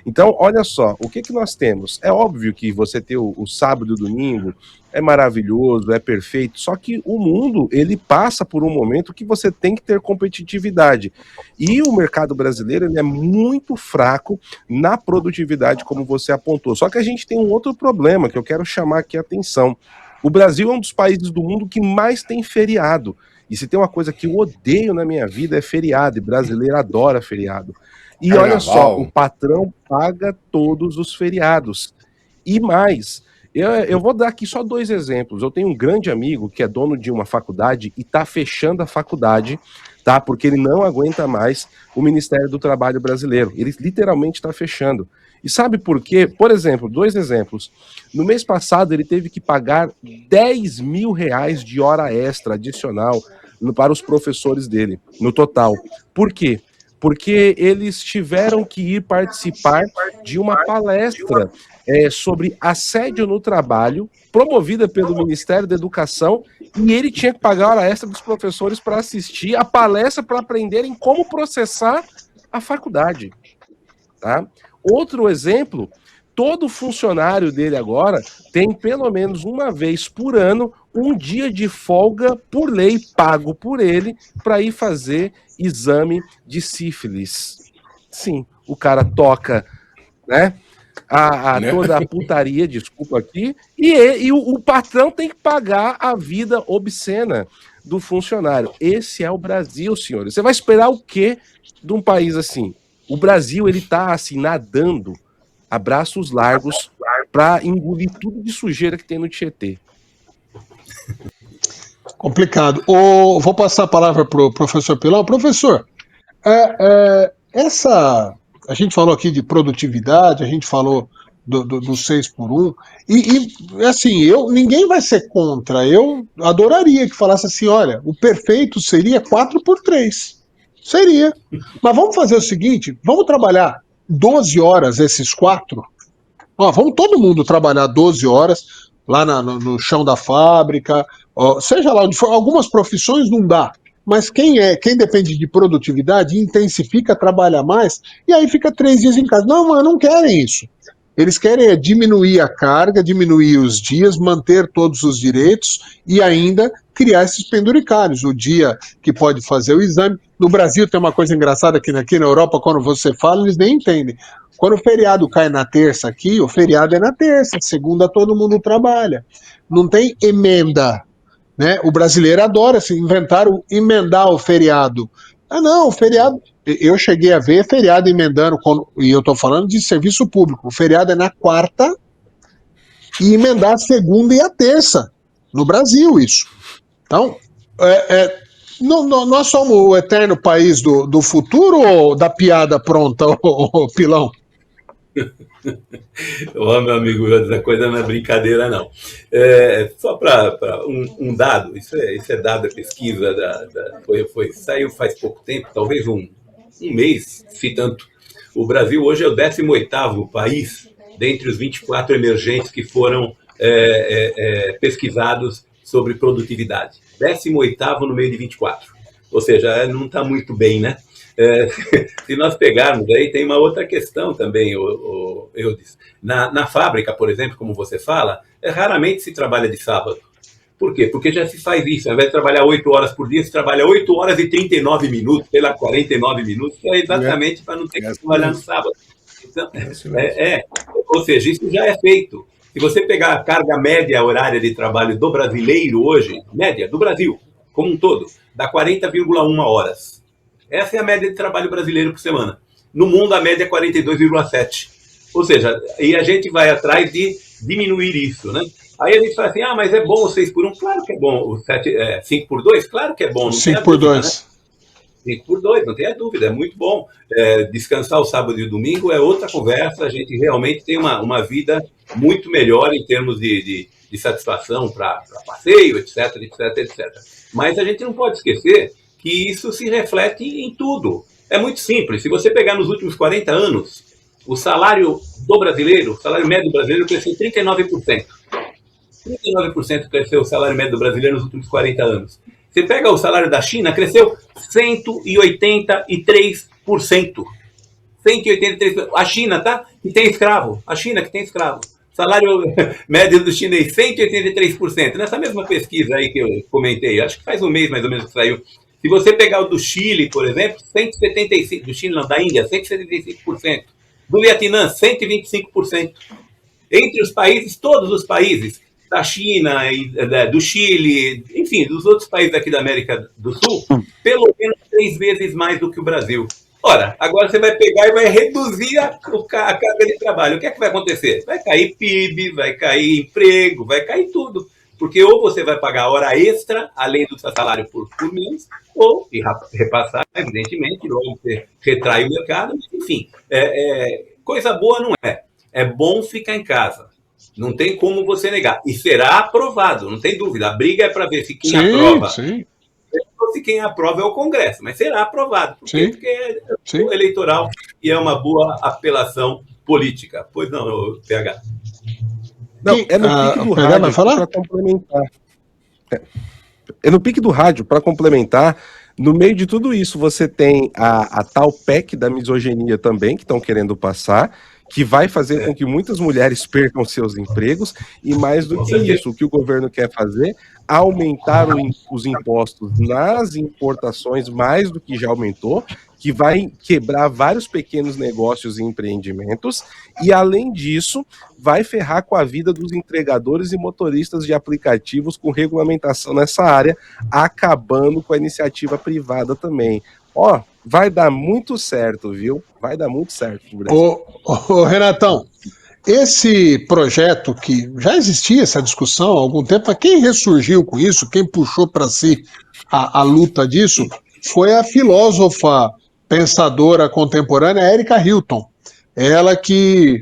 Então, olha só, o que nós temos? É óbvio que você ter o sábado e o domingo é maravilhoso, é perfeito, só que o mundo, ele passa por um momento que você tem que ter competitividade. E o mercado brasileiro, ele é muito fraco na produtividade, como você apontou. Só que a gente tem um outro problema que eu quero chamar aqui a atenção. O Brasil é um dos países do mundo que mais tem feriado. E se tem uma coisa que eu odeio na minha vida é feriado, e brasileiro adora feriado. E olha só, o patrão paga todos os feriados. E mais, eu vou dar aqui só 2 exemplos. Eu tenho um grande amigo que é dono de uma faculdade e está fechando a faculdade, tá? Porque ele não aguenta mais o Ministério do Trabalho brasileiro. Ele literalmente está fechando. E sabe por quê? Por exemplo, 2 exemplos. No mês passado, ele teve que pagar R$10 mil de hora extra adicional para os professores dele, no total. Por quê? Porque eles tiveram que ir participar de uma palestra sobre assédio no trabalho, promovida pelo Ministério da Educação, e ele tinha que pagar a hora extra dos professores para assistir a palestra para aprenderem como processar a faculdade. Tá? Outro exemplo, todo funcionário dele agora tem pelo menos uma vez por ano um dia de folga por lei, pago por ele, para ir fazer exame de sífilis. Sim, o cara toca, né? Toda a putaria, desculpa aqui, e o patrão tem que pagar a vida obscena do funcionário. Esse é o Brasil, senhores. Você vai esperar o quê de um país assim? O Brasil, ele tá assim, nadando a braços largos para engolir tudo de sujeira que tem no Tietê.
Complicado. Vou passar a palavra para o professor Pilão. Professor, a gente falou aqui de produtividade, a gente falou do 6x1, e assim, ninguém vai ser contra. Eu adoraria que falasse assim, olha, o perfeito seria 4x3. Seria. Mas vamos fazer o seguinte, vamos trabalhar 12 horas esses 4? Vamos todo mundo trabalhar 12 horas lá no chão da fábrica, seja lá onde for. Algumas profissões não dá, mas quem depende de produtividade intensifica, trabalha mais, e aí fica 3 dias em casa. Não, mas não querem isso. Eles querem diminuir a carga, diminuir os dias, manter todos os direitos e ainda criar esses penduricários. O dia que pode fazer o exame. No Brasil tem uma coisa engraçada que aqui na Europa, quando você fala, eles nem entendem. Quando o feriado cai na terça aqui, o feriado é na terça, segunda todo mundo trabalha. Não tem emenda, né? O brasileiro adora, se inventaram emendar o feriado. Não, o feriado... Eu cheguei a ver feriado emendando, e eu estou falando de serviço público. O feriado é na quarta e emendar a segunda e a terça. No Brasil, isso. Então, nós somos o eterno país do futuro ou da piada pronta, Pilão?
Meu amigo, essa coisa não é brincadeira, não. Só para um dado, isso é dado da pesquisa, saiu faz pouco tempo, talvez um mês, se tanto. O Brasil hoje é o 18º país dentre os 24 emergentes que foram pesquisados sobre produtividade. 18º no meio de 24. Ou seja, não está muito bem, né? Se nós pegarmos aí, tem uma outra questão também, Eudes. Na fábrica, por exemplo, como você fala, raramente se trabalha de sábado. Por quê? Porque já se faz isso. Ao invés de trabalhar 8 horas por dia, se trabalha 8 horas e 39 minutos, sei lá, 49 minutos, que é exatamente para não ter que trabalhar no sábado. Então, ou seja, isso já é feito. Se você pegar a carga média horária de trabalho do brasileiro hoje, média do Brasil, como um todo, dá 40,1 horas. Essa é a média de trabalho brasileiro por semana. No mundo, a média é 42,7. Ou seja, e a gente vai atrás de diminuir isso, né? Aí a gente fala assim, mas é bom o 6 por 1? Claro que é bom. O 5 por 2? Claro que é bom. Não
5 por 2.
Né? 5 por 2, não tenha dúvida, é muito bom. Descansar o sábado e o domingo é outra conversa, a gente realmente tem uma vida muito melhor em termos de satisfação para passeio, etc, etc, etc. Mas a gente não pode esquecer que isso se reflete em tudo. É muito simples. Se você pegar nos últimos 40 anos, o salário do brasileiro, o salário médio do brasileiro cresceu 39%. 39% cresceu o salário médio do brasileiro nos últimos 40 anos. Você pega o salário da China, cresceu 183%. 183%. A China, tá? Que tem escravo. A China que tem escravo. Salário médio do chinês, 183%. Nessa mesma pesquisa aí que eu comentei, acho que faz um mês mais ou menos que saiu. Se você pegar o do Chile, por exemplo, 175%. Do Chile não, da Índia, 175%. Do Vietnã, 125%. Entre os países, todos os países, da China, do Chile, enfim, dos outros países aqui da América do Sul, pelo menos 3 vezes mais do que o Brasil. Ora, agora você vai pegar e vai reduzir a carga de trabalho. O que é que vai acontecer? Vai cair PIB, vai cair emprego, vai cair tudo. Porque ou você vai pagar hora extra, além do seu salário por mês, ou repassar, evidentemente, ou você retrai o mercado, enfim. Coisa boa não é. É bom ficar em casa. Não tem como você negar. E será aprovado, não tem dúvida. A briga é para ver se quem aprova.
Sim.
Se quem aprova é o Congresso, mas será aprovado. Porque é eleitoral e é uma boa apelação política. Pois não, PH.
Não, é no pique do rádio para complementar. É no pique do rádio para complementar. No meio de tudo isso, você tem a tal PEC da misoginia também, que estão querendo passar, que vai fazer com que muitas mulheres percam seus empregos, e mais do que isso, o que o governo quer fazer, aumentar os impostos nas importações, mais do que já aumentou, que vai quebrar vários pequenos negócios e empreendimentos, e além disso, vai ferrar com a vida dos entregadores e motoristas de aplicativos com regulamentação nessa área, acabando com a iniciativa privada também. Vai dar muito certo, viu? Vai dar muito certo.
Ô, Renatão, esse projeto que já existia essa discussão há algum tempo, quem ressurgiu com isso, quem puxou para si a luta disso, foi a filósofa pensadora contemporânea Erika Hilton. Ela que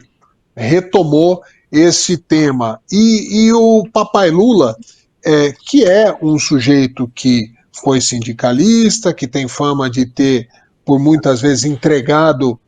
retomou esse tema. E o Papai Lula, que é um sujeito que foi sindicalista, que tem fama de ter, por muitas vezes, entregado,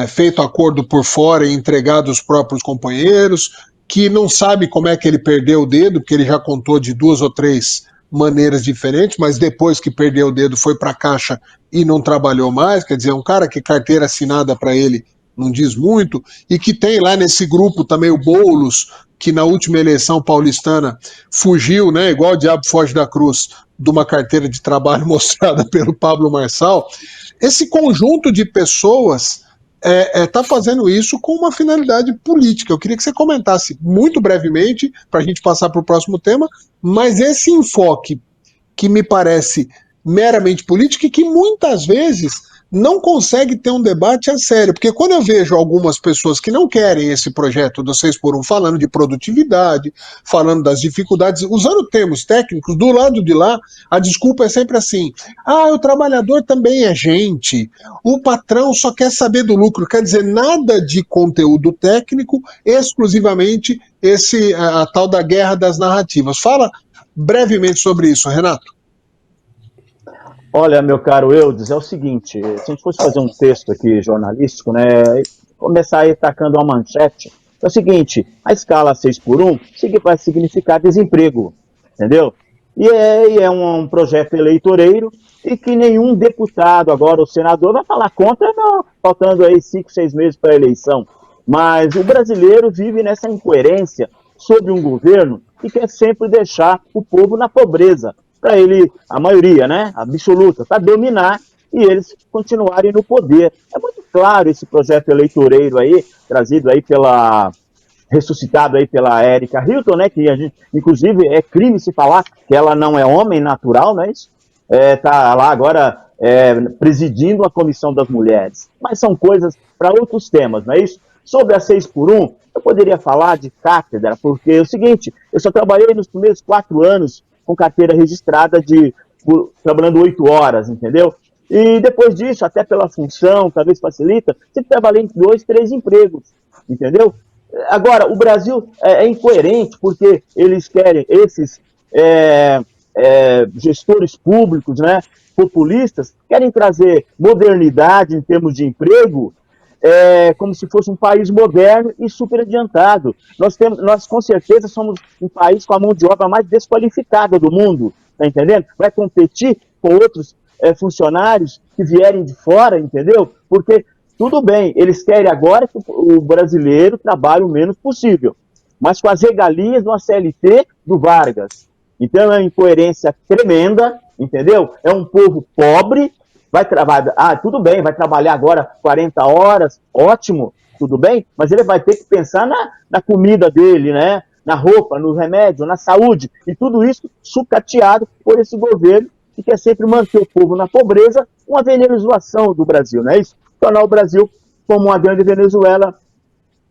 feito acordo por fora e entregado os próprios companheiros, que não sabe como é que ele perdeu o dedo, porque ele já contou de 2 ou 3 maneiras diferentes, mas depois que perdeu o dedo foi para a Caixa e não trabalhou mais, quer dizer, um cara que carteira assinada para ele não diz muito, e que tem lá nesse grupo também o Boulos, que na última eleição paulistana fugiu, né, igual o diabo foge da cruz, de uma carteira de trabalho mostrada pelo Pablo Marçal. Esse conjunto de pessoas está fazendo isso com uma finalidade política. Eu queria que você comentasse muito brevemente, para a gente passar para o próximo tema, mas esse enfoque que me parece meramente político e que muitas vezes não consegue ter um debate a sério, porque quando eu vejo algumas pessoas que não querem esse projeto do 6 por 1 falando de produtividade, falando das dificuldades, usando termos técnicos, do lado de lá, a desculpa é sempre assim, o trabalhador também é gente, o patrão só quer saber do lucro, quer dizer, nada de conteúdo técnico, exclusivamente a tal da guerra das narrativas. Fala brevemente sobre isso, Renato.
Olha, meu caro Eudes, é o seguinte, se a gente fosse fazer um texto aqui jornalístico, né, começar aí tacando uma manchete, é o seguinte, a escala 6 por 1 vai significar desemprego, entendeu? E é um projeto eleitoreiro e que nenhum deputado agora, o senador, vai falar contra, não, faltando aí 5, 6 meses para a eleição. Mas o brasileiro vive nessa incoerência sobre um governo que quer sempre deixar o povo na pobreza, para ele, a maioria, né, absoluta, para dominar e eles continuarem no poder. É muito claro esse projeto eleitoreiro aí, trazido aí ressuscitado aí pela Erika Hilton, né, que a gente, inclusive, é crime se falar que ela não é homem natural, não é isso? Tá lá agora presidindo a Comissão das Mulheres. Mas são coisas para outros temas, não é isso? Sobre a 6x1, eu poderia falar de cátedra, porque é o seguinte, eu só trabalhei nos primeiros 4 anos com carteira registrada trabalhando 8 horas, entendeu? E depois disso, até pela função, talvez facilita, sempre trabalhei em 2, 3 empregos, entendeu? Agora, o Brasil é incoerente, porque eles querem, esses gestores públicos, né, populistas, querem trazer modernidade em termos de emprego, como se fosse um país moderno e super adiantado. Nós com certeza somos um país com a mão de obra mais desqualificada do mundo, tá entendendo? Vai competir com outros funcionários que vierem de fora, entendeu? Porque, tudo bem, eles querem agora que o brasileiro trabalhe o menos possível, mas com as regalias de uma CLT do Vargas. Então é uma incoerência tremenda, entendeu? É um povo pobre, vai trabalhar, tudo bem, vai trabalhar agora 40 horas, ótimo, tudo bem, mas ele vai ter que pensar na comida dele, né? Na roupa, no remédio, na saúde, e tudo isso sucateado por esse governo que quer sempre manter o povo na pobreza, uma venezuelação do Brasil, não é isso? Tornar o Brasil como uma grande Venezuela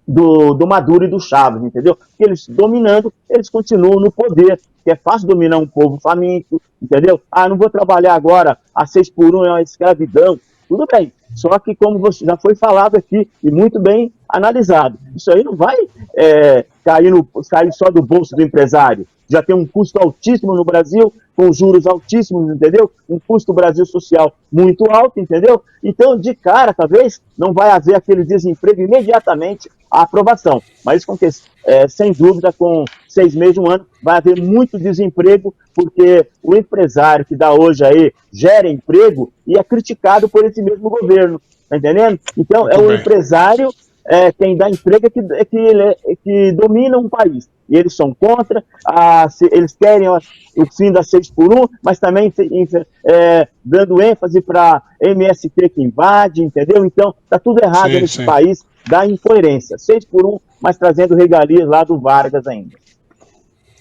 do Maduro e do Chávez, entendeu? Porque eles dominando, eles continuam no poder, que é fácil dominar um povo faminto, entendeu? Não vou trabalhar agora, a 6x1 é uma escravidão, tudo bem. Só que, como já foi falado aqui, e muito bem analisado, isso aí não vai cair só do bolso do empresário. Já tem um custo altíssimo no Brasil, com juros altíssimos, entendeu? Um custo Brasil social muito alto, entendeu? Então, de cara, talvez, não vai haver aquele desemprego imediatamente à aprovação. Mas, sem dúvida, com 6 meses, 1 ano, vai haver muito desemprego, porque o empresário que dá hoje aí, gera emprego e é criticado por esse mesmo governo, tá entendendo? Então, o empresário, quem dá emprego que domina um país. E eles são contra, eles querem o fim da 6x1, mas também dando ênfase para MST que invade, entendeu? Então, está tudo errado nesse país da incoerência. 6x1, mas trazendo regalias lá do Vargas ainda.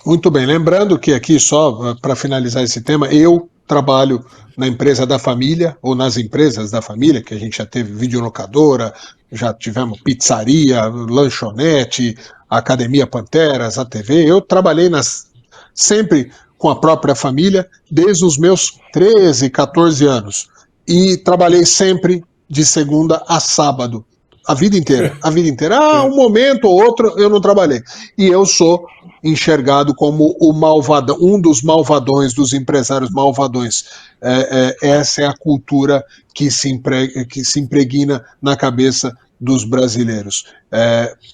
Muito bem, lembrando que aqui, só para finalizar esse tema, eu trabalho na empresa da família, ou nas empresas da família, que a gente já teve videolocadora, já tivemos pizzaria, lanchonete, Academia Panteras, a TV. Eu trabalhei sempre com a própria família desde os meus 13, 14 anos. E trabalhei sempre de segunda a sábado. A vida inteira. Um momento ou outro eu não trabalhei. E eu sou enxergado como o malvadão, um dos malvadões, dos empresários malvadões. Essa é a cultura que se impregna na cabeça dos brasileiros.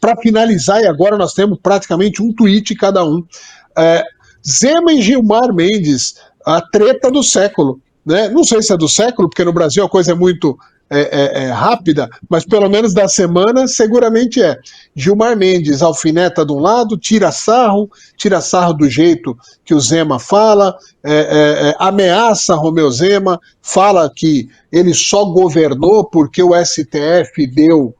Para finalizar, e agora nós temos praticamente um tweet cada um. Zema e Gilmar Mendes, a treta do século. Né? Não sei se é do século, porque no Brasil a coisa é muito rápida, mas pelo menos da semana seguramente é. Gilmar Mendes alfineta de um lado, tira sarro do jeito que o Zema fala, ameaça Romeu Zema, fala que ele só governou porque o STF deu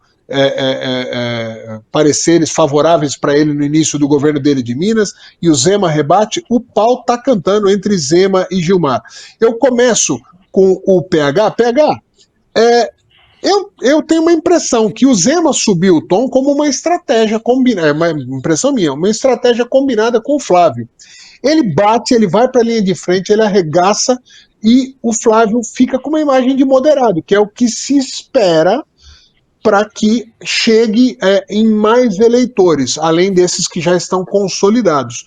pareceres favoráveis para ele no início do governo dele de Minas, e o Zema rebate. O pau tá cantando entre Zema e Gilmar. Eu começo com o PH. Eu tenho uma impressão que o Zema subiu o tom como uma estratégia combinada, uma impressão minha, uma estratégia combinada com o Flávio. Ele bate, ele vai para a linha de frente, ele arregaça, e o Flávio fica com uma imagem de moderado, que é o que se espera para que chegue em mais eleitores, além desses que já estão consolidados.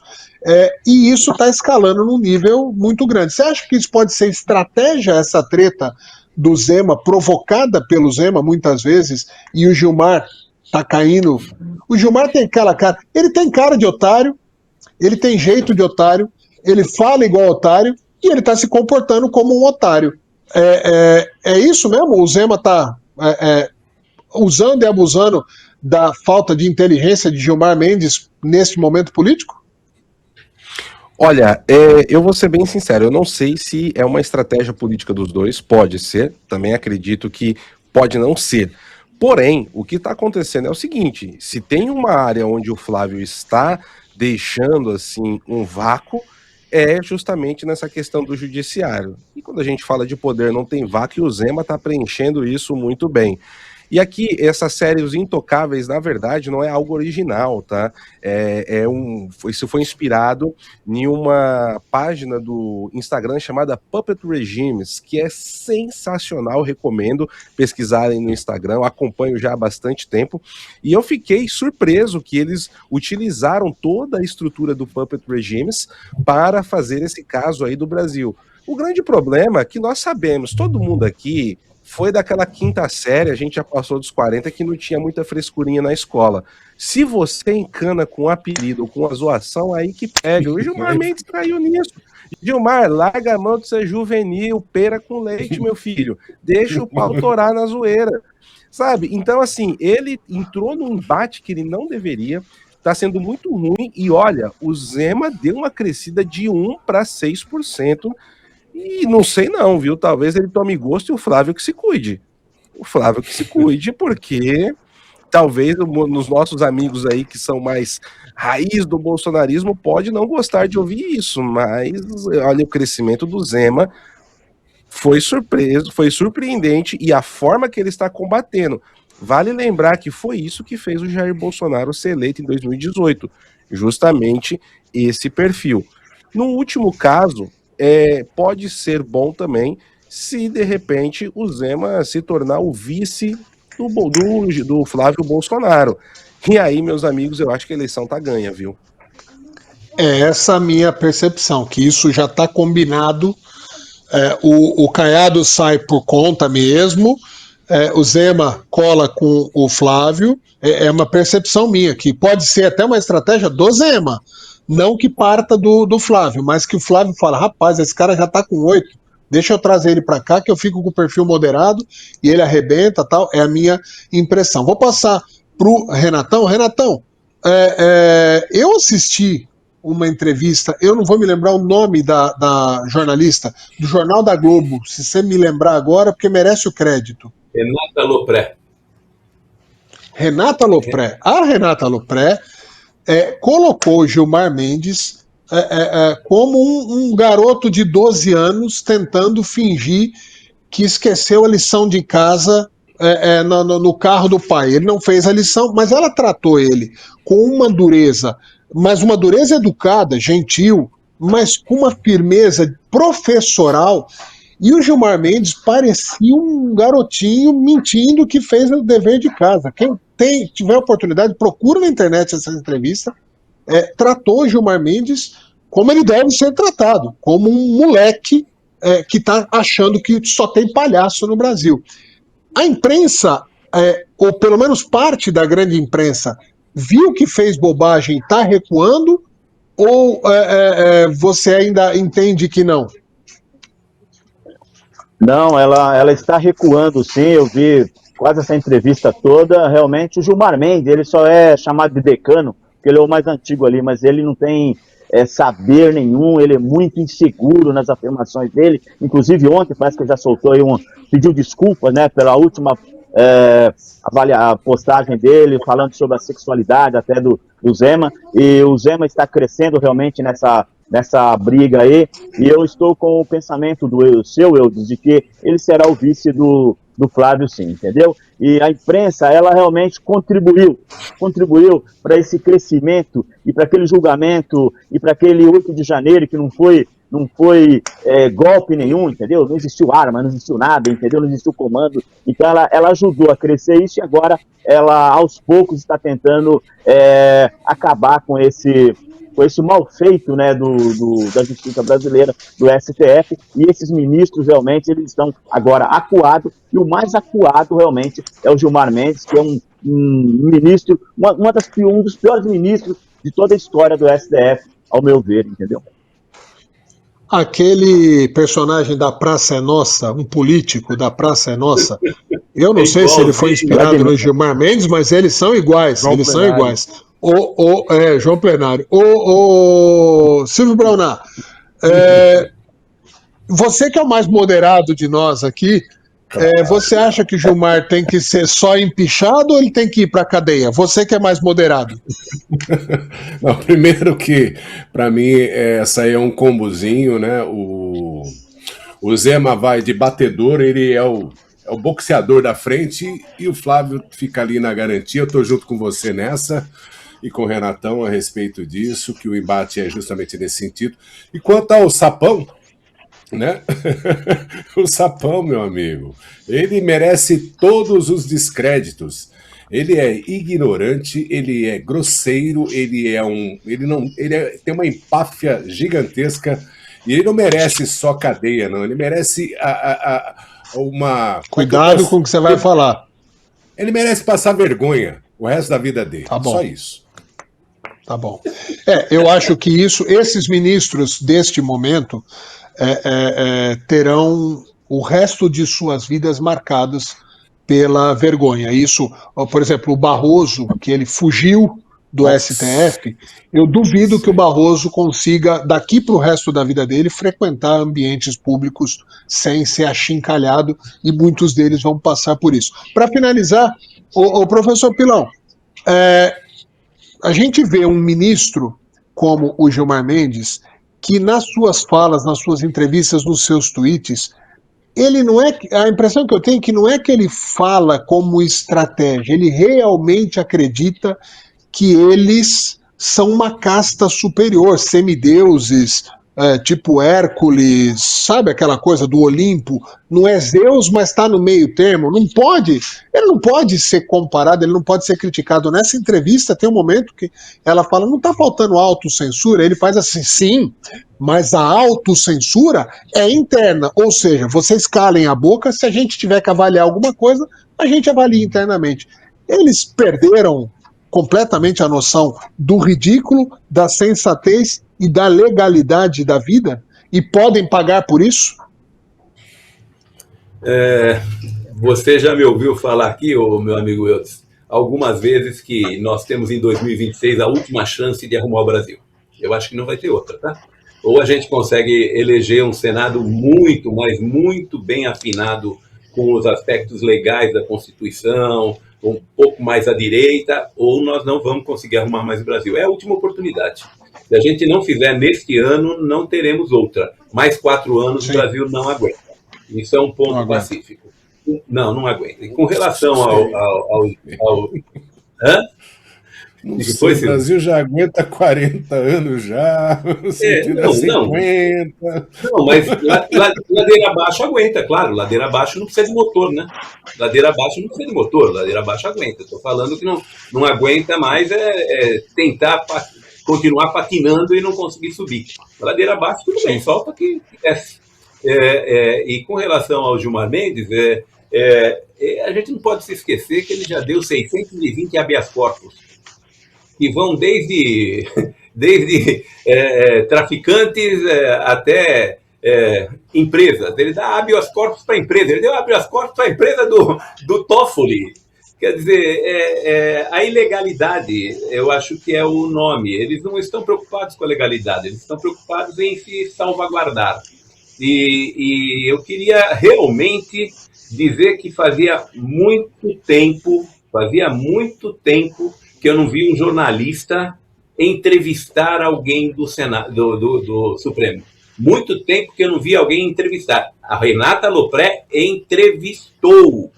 E isso está escalando num nível muito grande. Você acha que isso pode ser estratégia, essa treta do Zema, provocada pelo Zema muitas vezes, e o Gilmar tá caindo? O Gilmar tem aquela cara, ele tem cara de otário, ele tem jeito de otário, ele fala igual otário, e ele tá se comportando como um otário. É isso mesmo? O Zema tá usando e abusando da falta de inteligência de Gilmar Mendes nesse momento político?
Olha, eu vou ser bem sincero, eu não sei se é uma estratégia política dos dois, pode ser, também acredito que pode não ser. Porém, o que está acontecendo é o seguinte, se tem uma área onde o Flávio está deixando assim um vácuo, é justamente nessa questão do judiciário. E quando a gente fala de poder não tem vaca, e o Zema está preenchendo isso muito bem. E aqui, essa série Os Intocáveis, na verdade, não é algo original, tá? Isso foi inspirado em uma página do Instagram chamada Puppet Regimes, que é sensacional, recomendo pesquisarem no Instagram, eu acompanho já há bastante tempo, e eu fiquei surpreso que eles utilizaram toda a estrutura do Puppet Regimes para fazer esse caso aí do Brasil. O grande problema é que nós sabemos, todo mundo aqui foi daquela quinta série, a gente já passou dos 40, que não tinha muita frescurinha na escola. Se você encana com um apelido ou com uma zoação, aí que pega. O Gilmar Mendes caiu nisso. Gilmar, larga a mão de ser juvenil, pera com leite, meu filho. Deixa o pau torar na zoeira. Sabe? Então, assim, ele entrou num embate que ele não deveria, tá sendo muito ruim, e olha, o Zema deu uma crescida de 1 para 6%, e não sei não, viu? Talvez ele tome gosto e o Flávio que se cuide. O Flávio que se cuide, porque talvez nos nossos amigos aí que são mais raiz do bolsonarismo pode não gostar de ouvir isso, mas olha, o crescimento do Zema foi surpreendente, e a forma que ele está combatendo. Vale lembrar que foi isso que fez o Jair Bolsonaro ser eleito em 2018, justamente esse perfil. No último caso, pode ser bom também se de repente o Zema se tornar o vice do Flávio Bolsonaro. E aí, meus amigos, eu acho que a eleição tá ganha, viu?
É essa a minha percepção, que isso já está combinado. O Caiado sai por conta mesmo, o Zema cola com o Flávio. É uma percepção minha, que pode ser até uma estratégia do Zema. Não que parta do Flávio, mas que o Flávio fala, rapaz, esse cara já tá com 8, deixa eu trazer ele para cá que eu fico com o perfil moderado e ele arrebenta, tal. É a minha impressão. Vou passar pro Renatão. Renatão, eu assisti uma entrevista, eu não vou me lembrar o nome da jornalista, do Jornal da Globo, se você me lembrar agora, porque merece o crédito.
Renata Lopré.
Renata Lopré. A Renata Lopré colocou o Gilmar Mendes como um garoto de 12 anos tentando fingir que esqueceu a lição de casa no carro do pai. Ele não fez a lição, mas ela tratou ele com uma dureza, mas uma dureza educada, gentil, mas com uma firmeza professoral. E o Gilmar Mendes parecia um garotinho mentindo que fez o dever de casa. Quem tiver oportunidade, procura na internet essa entrevista. Tratou o Gilmar Mendes como ele deve ser tratado, como um moleque que está achando que só tem palhaço no Brasil. A imprensa, ou pelo menos parte da grande imprensa, viu que fez bobagem e está recuando, ou você ainda entende que não?
Não, ela está recuando, sim. Eu vi quase essa entrevista toda. Realmente, o Gilmar Mendes, ele só é chamado de decano, porque ele é o mais antigo ali, mas ele não tem saber nenhum, ele é muito inseguro nas afirmações dele. Inclusive, ontem, parece que já soltou aí pediu desculpas, né, pela última a postagem dele, falando sobre a sexualidade até do Zema, e o Zema está crescendo realmente nessa briga aí, e eu estou com o pensamento do seu Eudes, de que ele será o vice do Flávio, sim, entendeu? E a imprensa, ela realmente contribuiu para esse crescimento e para aquele julgamento e para aquele 8 de janeiro que não foi golpe nenhum, entendeu? Não existiu arma, não existiu nada, entendeu? Não existiu comando. Então ela ajudou a crescer isso, e agora ela aos poucos está tentando acabar com esse mal feito, né, da justiça brasileira, do STF, e esses ministros realmente eles estão agora acuados, e o mais acuado realmente é o Gilmar Mendes, que é um ministro, um dos piores ministros de toda a história do STF, ao meu ver, entendeu?
Aquele personagem da Praça é Nossa, um político da Praça é Nossa, eu não sei se ele foi inspirado no Gilmar Mendes, mas eles são iguais, são iguais. João Plenário. Silvio Braunar, você que é o mais moderado de nós aqui, Você acha que Gilmar tem que ser só empichado ou ele tem que ir para a cadeia? Você que é mais moderado.
Não, primeiro que, para mim, essa aí é um combozinho, né? O Zema vai de batedor, ele é o boxeador da frente, e o Flávio fica ali na garantia. Eu estou junto com você nessa e com o Renatão a respeito disso, que o embate é justamente nesse sentido. E quanto ao Sapão, né? O Sapão, meu amigo, ele merece todos os descréditos. Ele é ignorante, ele é grosseiro, ele tem uma empáfia gigantesca, e ele não merece só cadeia, não. Ele merece uma...
Cuidado com o que você vai falar.
Ele merece passar vergonha o resto da vida dele.
Tá bom.
Só isso.
Tá bom. Eu acho que esses ministros deste momento terão o resto de suas vidas marcadas pela vergonha. Isso, por exemplo, o Barroso, que ele fugiu do STF, eu duvido que o Barroso consiga, daqui para o resto da vida dele, frequentar ambientes públicos sem ser achincalhado, e muitos deles vão passar por isso. Para finalizar, o professor Pilão, a gente vê um ministro como o Gilmar Mendes, que nas suas falas, nas suas entrevistas, nos seus tweets, ele não é, a impressão que eu tenho é que não é que ele fala como estratégia, ele realmente acredita que eles são uma casta superior, semideuses, tipo Hércules, sabe aquela coisa do Olimpo? Não é Zeus, mas está no meio termo. Ele não pode ser comparado, ele não pode ser criticado. Nessa entrevista tem um momento que ela fala, não está faltando autocensura? Ele faz assim, sim, mas a autocensura é interna, ou seja, vocês calem a boca, se a gente tiver que avaliar alguma coisa, a gente avalia internamente. Eles perderam completamente a noção do ridículo, da sensatez e da legalidade da vida, e podem pagar por isso?
Você já me ouviu falar aqui, meu amigo Eudes, algumas vezes que nós temos em 2026 a última chance de arrumar o Brasil. Eu acho que não vai ter outra, tá? Ou a gente consegue eleger um Senado muito, mas muito bem afinado com os aspectos legais da Constituição, um pouco mais à direita, ou nós não vamos conseguir arrumar mais o Brasil. É a última oportunidade. Se a gente não fizer neste ano, não teremos outra. Mais 4 anos, sim, o Brasil não aguenta. Isso é um ponto pacífico. Não aguenta. E com relação ao hã?
Não sei, o Brasil já aguenta 40 anos já, no sentido de 50.
Não, mas ladeira abaixo aguenta, claro. Ladeira abaixo não precisa de motor, né? Ladeira abaixo não precisa de motor, ladeira abaixo aguenta. Estou falando que não aguenta mais tentar continuar patinando e não conseguir subir. Ladeira abaixo, tudo bem, solta que desce. E com relação ao Gilmar Mendes, a gente não pode se esquecer que ele já deu 620 habeas corpus, que vão desde traficantes até empresas. Ele dá habeas corpus para a empresa. Ele deu habeas corpus para a empresa do Toffoli. Quer dizer, a ilegalidade, eu acho que é o nome. Eles não estão preocupados com a legalidade, eles estão preocupados em se salvaguardar. E eu queria realmente dizer que fazia muito tempo que eu não vi um jornalista entrevistar alguém do Supremo. Muito tempo que eu não vi alguém entrevistar. A Renata Lopré entrevistou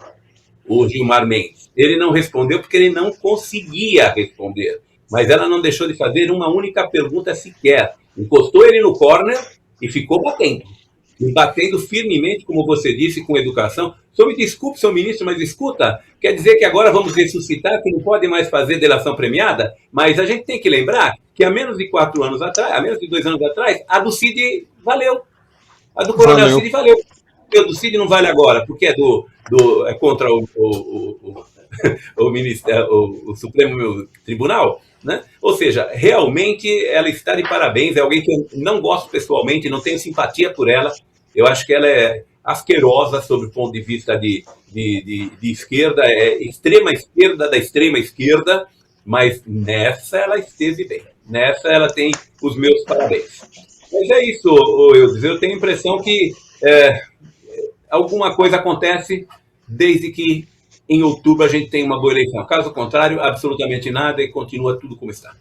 o Gilmar Mendes. Ele não respondeu porque ele não conseguia responder. Mas ela não deixou de fazer uma única pergunta sequer. Encostou ele no corner e ficou batendo. E batendo firmemente, como você disse, com educação. Só me desculpe, senhor ministro, mas escuta, quer dizer que agora vamos ressuscitar, que não pode mais fazer delação premiada? Mas a gente tem que lembrar que há menos de 4 anos atrás, há menos de 2 anos atrás, a do Cid valeu. A do Coronel Cid valeu. A do Cid não vale agora, porque é contra o Supremo Tribunal, né? Ou seja, realmente ela está de parabéns, é alguém que eu não gosto pessoalmente, não tenho simpatia por ela, eu acho que ela é asquerosa sob o ponto de vista de esquerda, é extrema esquerda da extrema esquerda, mas nessa ela esteve bem, nessa ela tem os meus parabéns. Mas é isso, eu tenho a impressão que alguma coisa acontece desde que em outubro a gente tem uma boa eleição. Caso contrário, absolutamente nada e continua tudo como está.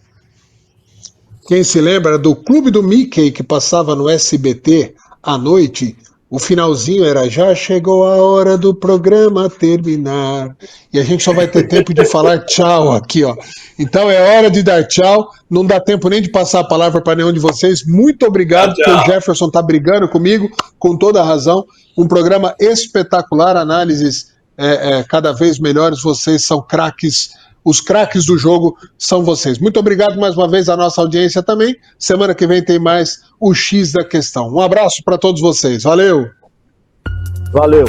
Quem se lembra do Clube do Mickey que passava no SBT à noite? O finalzinho era já chegou a hora do programa terminar. E a gente só vai ter tempo de falar tchau aqui, ó. Então é hora de dar tchau. Não dá tempo nem de passar a palavra para nenhum de vocês. Muito obrigado, porque o Jefferson tá brigando comigo, com toda a razão. Um programa espetacular, análises cada vez melhores. Vocês são craques. Os craques do jogo são vocês. Muito obrigado mais uma vez à nossa audiência também. Semana que vem tem mais o X da Questão. Um abraço para todos vocês. Valeu!
Valeu!